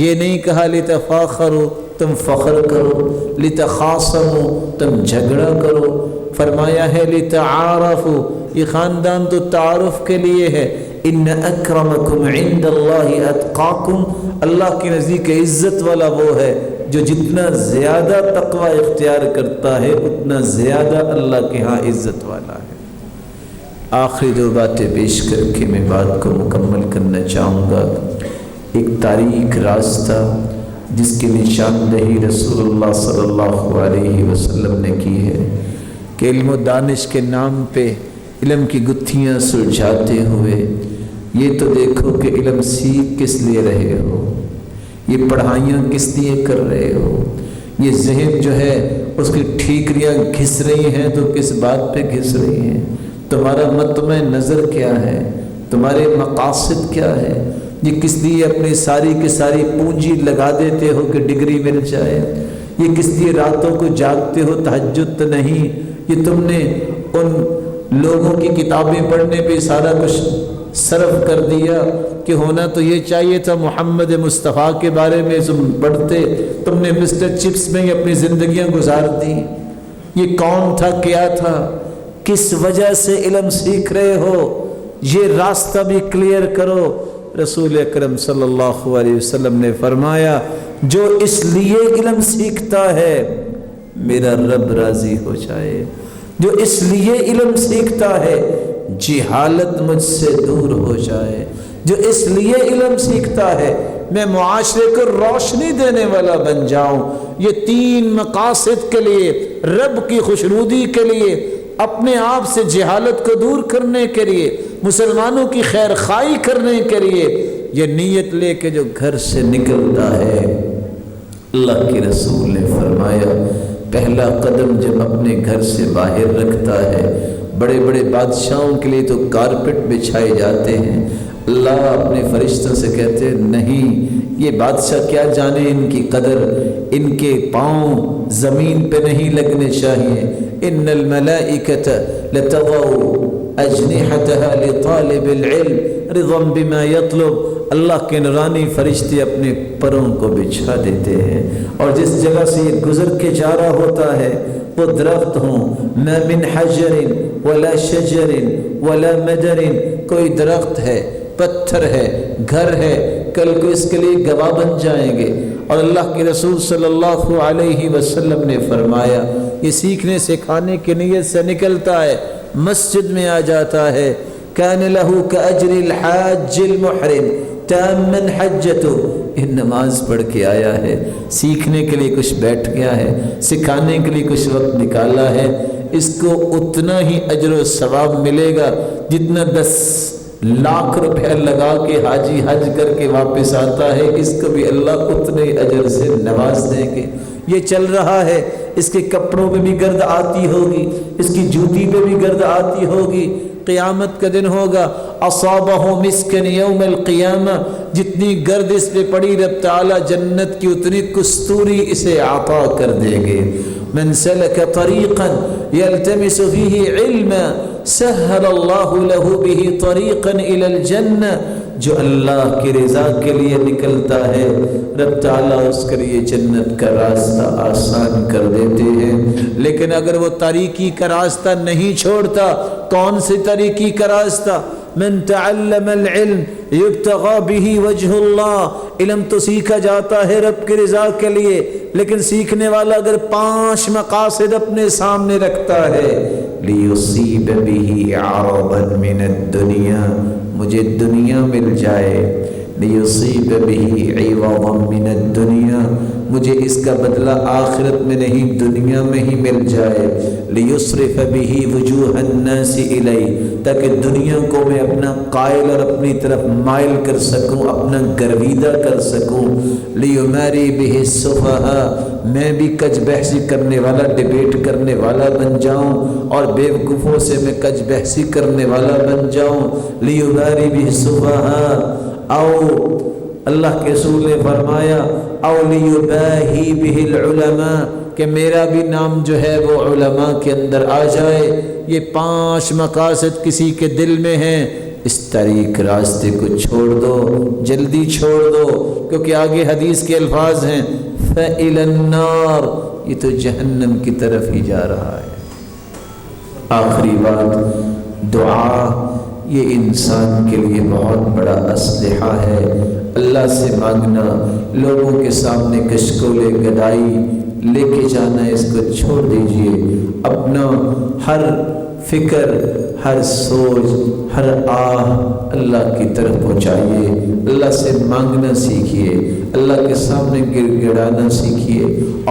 یہ نہیں کہا لتفاخروا تم فخر کرو، لتخاصموا تم جھگڑا کرو، فرمایا ہے لتعارفوا، یہ خاندان تو تعارف کے لیے ہے۔ ان اکرمکم عند اللہ اتقاکم، اللہ کے نزدیک عزت والا وہ ہے جو جتنا زیادہ تقوی اختیار کرتا ہے اتنا زیادہ اللہ کے ہاں عزت والا ہے۔ آخری دو باتیں پیش کر کے میں بات کو مکمل کرنا چاہوں گا۔ ایک تاریک راستہ جس کی نشاندہی رسول اللہ صلی اللہ علیہ وسلم نے کی ہے کہ علم و دانش کے نام پہ علم کی گتھیاں سلجھاتے ہوئے یہ تو دیکھو کہ علم سیکھ کس لیے رہے ہو، یہ پڑھائیاں کس لیے کر رہے ہو، یہ ذہن جو ہے اس کی ٹھیکریاں گھس رہی ہیں تو کس بات پہ گھس رہی ہیں، تمہارا مطمع نظر کیا ہے، تمہارے مقاصد کیا ہے، یہ کس لیے اپنی ساری کی ساری پونجی لگا دیتے ہو کہ ڈگری مل جائے، یہ کس لیے راتوں کو جاگتے ہو، تہجد تو نہیں، یہ تم نے ان لوگوں کی کتابیں پڑھنے پہ سارا کچھ صرف کر دیا کہ ہونا تو یہ چاہیے تھا محمد مصطفیٰ کے بارے میں تم پڑھتے، تم نے مسٹر چپس میں ہی اپنی زندگیاں گزار دی۔ یہ کون تھا، کیا تھا، کس وجہ سے علم سیکھ رہے ہو، یہ راستہ بھی کلیئر کرو۔ رسول اکرم صلی اللہ علیہ وسلم نے فرمایا جو اس لیے علم سیکھتا ہے میرا رب راضی ہو جائے۔ جو اس لیے علم سیکھتا ہے جہالت مجھ سے دور ہو جائے۔ جو اس لیے علم سیکھتا ہے میں معاشرے کو روشنی دینے والا بن جاؤں۔ یہ 3 مقاصد کے لیے، رب کی خوشنودی کے لیے، اپنے آپ سے جہالت کو دور کرنے کے لیے، مسلمانوں کی خیر خواہی کرنے کے لیے، یہ نیت لے کے جو گھر سے نکلتا ہے، اللہ کے رسول نے فرمایا پہلا قدم جب اپنے گھر سے باہر رکھتا ہے، بڑے بڑے بادشاہوں کے لیے تو کارپٹ بچھائے جاتے ہیں، اللہ اپنے فرشتوں سے کہتے ہیں نہیں، یہ بادشاہ کیا جانے ان کی قدر، ان کے پاؤں زمین پہ نہیں لگنے چاہیے۔ ان الملائکۃ لتضع اجنحتها لطالب العلم رضا بما یطلب، اللہ کے نورانی فرشتے اپنے پروں کو بچھا دیتے ہیں، اور جس جگہ سے یہ گزر کے جا رہا ہوتا ہے وہ درخت ہوں، ما من حجر ولا شجر ولا مدر، کوئی درخت ہے، پتھر ہے، گھر ہے، کل کو اس کے لیے گواہ بن جائیں گے۔ اور اللہ کے رسول صلی اللہ علیہ وسلم نے فرمایا یہ سیکھنے سکھانے کی نیت سے نکلتا ہے، مسجد میں آ جاتا ہے، کان لہ کاجر الحاج المحرم تاما حجتہ، یہ نماز پڑھ کے آیا ہے، سیکھنے کے لیے کچھ بیٹھ گیا ہے، سکھانے کے لیے کچھ وقت نکالا ہے، اس کو اتنا ہی اجر و ثواب ملے گا جتنا 10 لاکھ روپے لگا کے حاجی حج کر کے واپس آتا ہے، اس کو بھی اللہ اتنے اجر سے نواز دیں گے۔ یہ چل رہا ہے، اس کے کپڑوں پہ بھی گرد آتی ہوگی، اس کی جوتی پہ بھی گرد آتی ہوگی، قیامت کا دن ہوگا اصابہ مسکن یوم القیامہ، جتنی گرد اس پہ پڑی رب تعالیٰ جنت کی اتنی کستوری اسے عطا کر دیں گے۔ من سلک طریقا یلتمس فیہ علما سہل اللہ لہ بہ طریقا الی الجنہ، جو اللہ کی رضا کے لیے نکلتا ہے رب تعالیٰ اس کے لیے جنت کا راستہ آسان کر دیتے ہیں۔ لیکن اگر وہ طریقی کا راستہ نہیں چھوڑتا، کون سی طریقی کا راستہ؟ من تعلم العلم یبتغى به وجہ اللہ، علم تو سیکھا جاتا ہے رب کی رضا کے لیے، لیکن سیکھنے والا اگر 5 مقاصد اپنے سامنے رکھتا ہے، لیصیب به عرضا من الدنیا، مجھے دنیا مل جائے، لیصیب به عوضا من الدنیا، مجھے اس کا بدلہ آخرت میں نہیں دنیا میں ہی مل جائے، لیصرف به وجوہ الناس الی، تاکہ دنیا کو میں اپنا قائل اور اپنی طرف مائل کر سکوں، اپنا گرویدہ کر سکوں، لیماری به السفہاء، میں بھی کج بحثی کرنے والا، ڈیبیٹ کرنے والا بن جاؤں، اور بیوقوفوں سے میں کج بحثی کرنے والا بن جاؤں، لیماری به السفہاء، او اللہ کے رسول نے فرمایا او لیباہی بہ العلماء، کہ میرا بھی نام جو ہے وہ علماء کے اندر آ جائے۔ یہ 5 مقاصد کسی کے دل میں ہیں، اس طریق راستے کو چھوڑ دو، جلدی چھوڑ دو، کیونکہ آگے حدیث کے الفاظ ہیں فَإِلَى النَّارِ، یہ تو جہنم کی طرف ہی جا رہا ہے۔ آخری بات، دعا یہ انسان کے لیے بہت بڑا اسلحہ ہے۔ اللہ سے مانگنا، لوگوں کے سامنے کشکول گدائی لے کے جانا، اس کو چھوڑ دیجئے، اپنا ہر فکر، ہر سوچ، ہر آہ اللہ کی طرف پہنچائیے، اللہ سے مانگنا سیکھیے، اللہ کے سامنے گر گڑانا سیکھیے،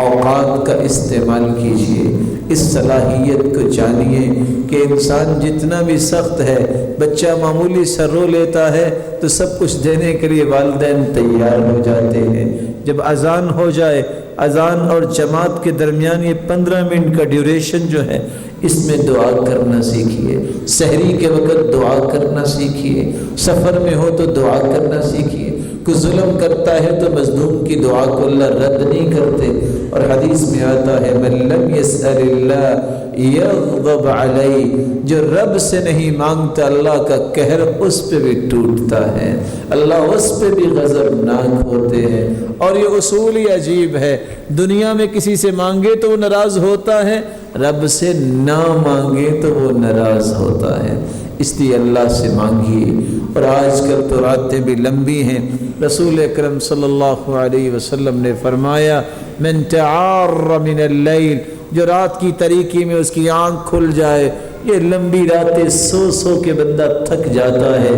اوقات کا استعمال کیجیے، اس صلاحیت کو جانیے کہ انسان جتنا بھی سخت ہے، بچہ معمولی سا رو لیتا ہے تو سب کچھ دینے کے لیے والدین تیار ہو جاتے ہیں۔ جب اذان ہو جائے، اذان اور جماعت کے درمیان یہ 15 منٹ کا ڈیوریشن جو ہے، اس میں دعا کرنا سیکھیے، سحری کے وقت دعا کرنا سیکھیے، سفر میں ہو تو دعا کرنا سیکھیے، کوئی ظلم کرتا ہے تو مظلوم کی دعا کو اللہ رد نہیں کرتے، اور حدیث میں آتا ہے من لم یسأل اللہ یغضب علیہ، جو رب سے نہیں مانگتا اللہ کا قہر اس پہ بھی ٹوٹتا ہے، اللہ اس پہ بھی غضبناک ہوتے ہیں۔ اور یہ اصول ہی عجیب ہے، دنیا میں کسی سے مانگے تو وہ ناراض ہوتا ہے، رب سے نہ مانگے تو وہ ناراض ہوتا ہے، اس لیے اللہ سے مانگیے۔ اور آج کل تو راتیں بھی لمبی ہیں، رسول اکرم صلی اللہ علیہ وسلم نے فرمایا من تعار من اللیل جو رات کی تاریکی میں اس کی آنکھ کھل جائے. یہ لمبی راتیں سو سو کے بندہ تھک جاتا ہے.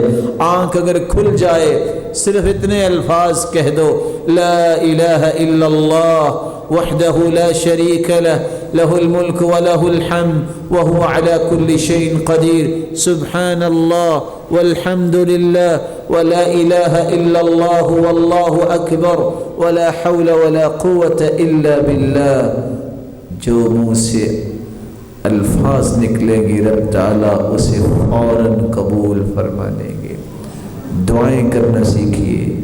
آنکھ اگر کھل جائے صرف اتنے الفاظ کہہ دو لا الہ الا اللہ وحدہ لا شریک لہ لہ الملک ولہ الحمد وہو علی کل شیء قدیر سبحان اللہ والحمد للہ ولا الہ الا اللہ واللہ اکبر ولا حول ولا قوة الا باللہ. جو منہ سے الفاظ نکلیں گی رب تعالیٰ اسے فوراً قبول فرما لیں گے. دعائیں کرنا سیکھیے.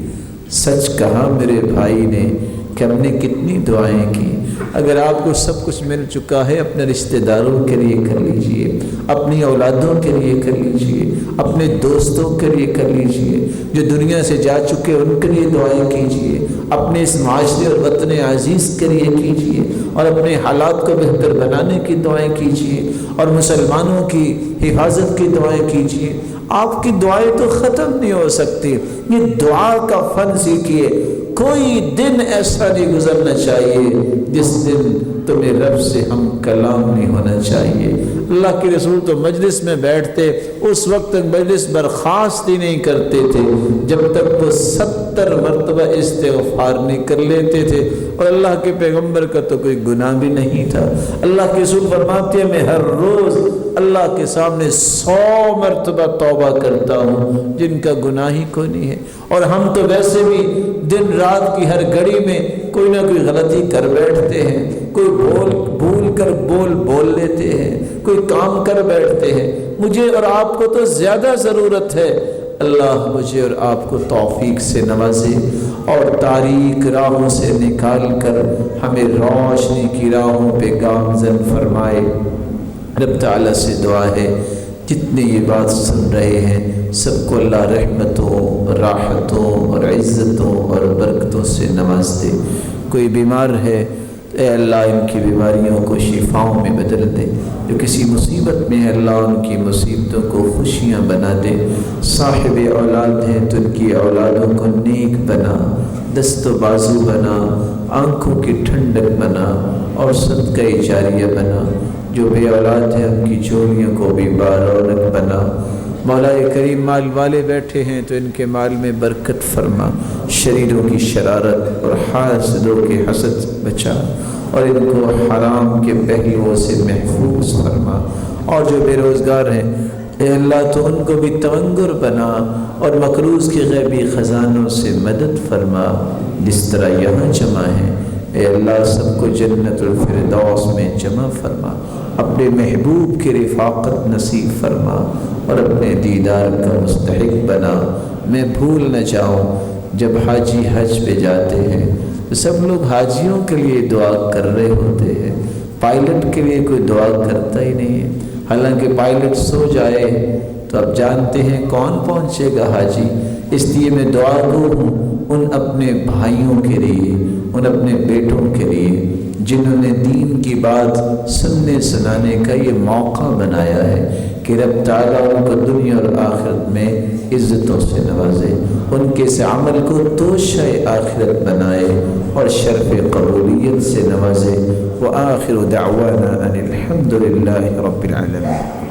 سچ کہا میرے بھائی نے کہ ہم نے کتنی دعائیں کی. اگر آپ کو سب کچھ مل چکا ہے اپنے رشتہ داروں کے لیے کر لیجئے, اپنی اولادوں کے لیے کر لیجئے, اپنے دوستوں کے لیے کر لیجئے, جو دنیا سے جا چکے ان کے لیے دعائیں کیجئے, اپنے اس معاشرے اور وطن عزیز کے لیے کیجئے, اور اپنے حالات کو بہتر بنانے کی دعائیں کیجئے, اور مسلمانوں کی حفاظت کی دعائیں کیجئے. آپ کی دعائیں تو ختم نہیں ہو سکتی. یہ دعا کا فن سیکھیے. کوئی دن ایسا نہیں گزرنا چاہیے جس دن تمہیں رب سے ہم کلام نہیں ہونا چاہیے. اللہ کے رسول تو مجلس میں بیٹھتے اس وقت تک مجلس برخاست ہی نہیں کرتے تھے جب تک وہ 70 مرتبہ استغفار نہیں کر لیتے تھے. اور اللہ کے پیغمبر کا تو کوئی گناہ بھی نہیں تھا. اللہ کے رسول فرماتے ہیں میں ہر روز اللہ کے سامنے 100 مرتبہ توبہ کرتا ہوں جن کا گناہ ہی کوئی نہیں ہے. اور ہم تو ویسے بھی دن رات کی ہر گھڑی میں کوئی نہ کوئی غلطی کر بیٹھتے ہیں, کوئی بھول کر بول لیتے ہیں, کوئی کام کر بیٹھتے ہیں. مجھے اور آپ کو تو زیادہ ضرورت ہے اللہ مجھے اور آپ کو توفیق سے نوازے اور تاریک راہوں سے نکال کر ہمیں روشنی کی راہوں پہ گامزن فرمائے. رب تعالیٰ سے دعا ہے جتنے یہ بات سن رہے ہیں سب کو اللہ رحمتوں, راحتوں اور عزتوں اور برکتوں سے نواز دے. کوئی بیمار ہے اے اللہ ان کی بیماریوں کو شفاؤں میں بدل دے. جو کسی مصیبت میں ہے اللہ ان کی مصیبتوں کو خوشیاں بنا دے. صاحب اولاد ہیں تو ان کی اولادوں کو نیک بنا, دست و بازو بنا, آنکھوں کی ٹھنڈک بنا اور صدقہ جاریہ بنا. جو بے اولاد ہیں ان کی جھولیوں کو بھی بارونق بنا. مولا کریم مال والے بیٹھے ہیں تو ان کے مال میں برکت فرما, شریروں کی شرارت اور حاسدوں کے حسد بچا اور ان کو حرام کے پہلوؤں سے محفوظ فرما. اور جو بے روزگار ہیں اے اللہ تو ان کو بھی تونگر بنا اور مقروض کے غیبی خزانوں سے مدد فرما. جس طرح یہاں جمع ہیں اے اللہ سب کو جنت الفردوس میں جمع فرما. اپنے محبوب کی رفاقت نصیب فرما اور اپنے دیدار کا مستحق بنا. میں بھول نہ جاؤں جب حاجی حج پہ جاتے ہیں تو سب لوگ حاجیوں کے لیے دعا کر رہے ہوتے ہیں, پائلٹ کے لیے کوئی دعا کرتا ہی نہیں ہے. حالانکہ پائلٹ سو جائے تو اب جانتے ہیں کون پہنچے گا حاجی. اس لیے میں دعا گو ہوں ان اپنے بھائیوں کے لیے, ان اپنے بیٹوں کے لیے جنہوں نے دین کی بات سننے سنانے کا یہ موقع بنایا ہے کہ رب تعالیٰ ان کو دنیا اور آخرت میں عزتوں سے نوازے, ان کے اس عمل کو توشہ آخرت بنائے اور شرف قبولیت سے نوازے. وآخر دعوانا ان الحمد للہ رب العالمین.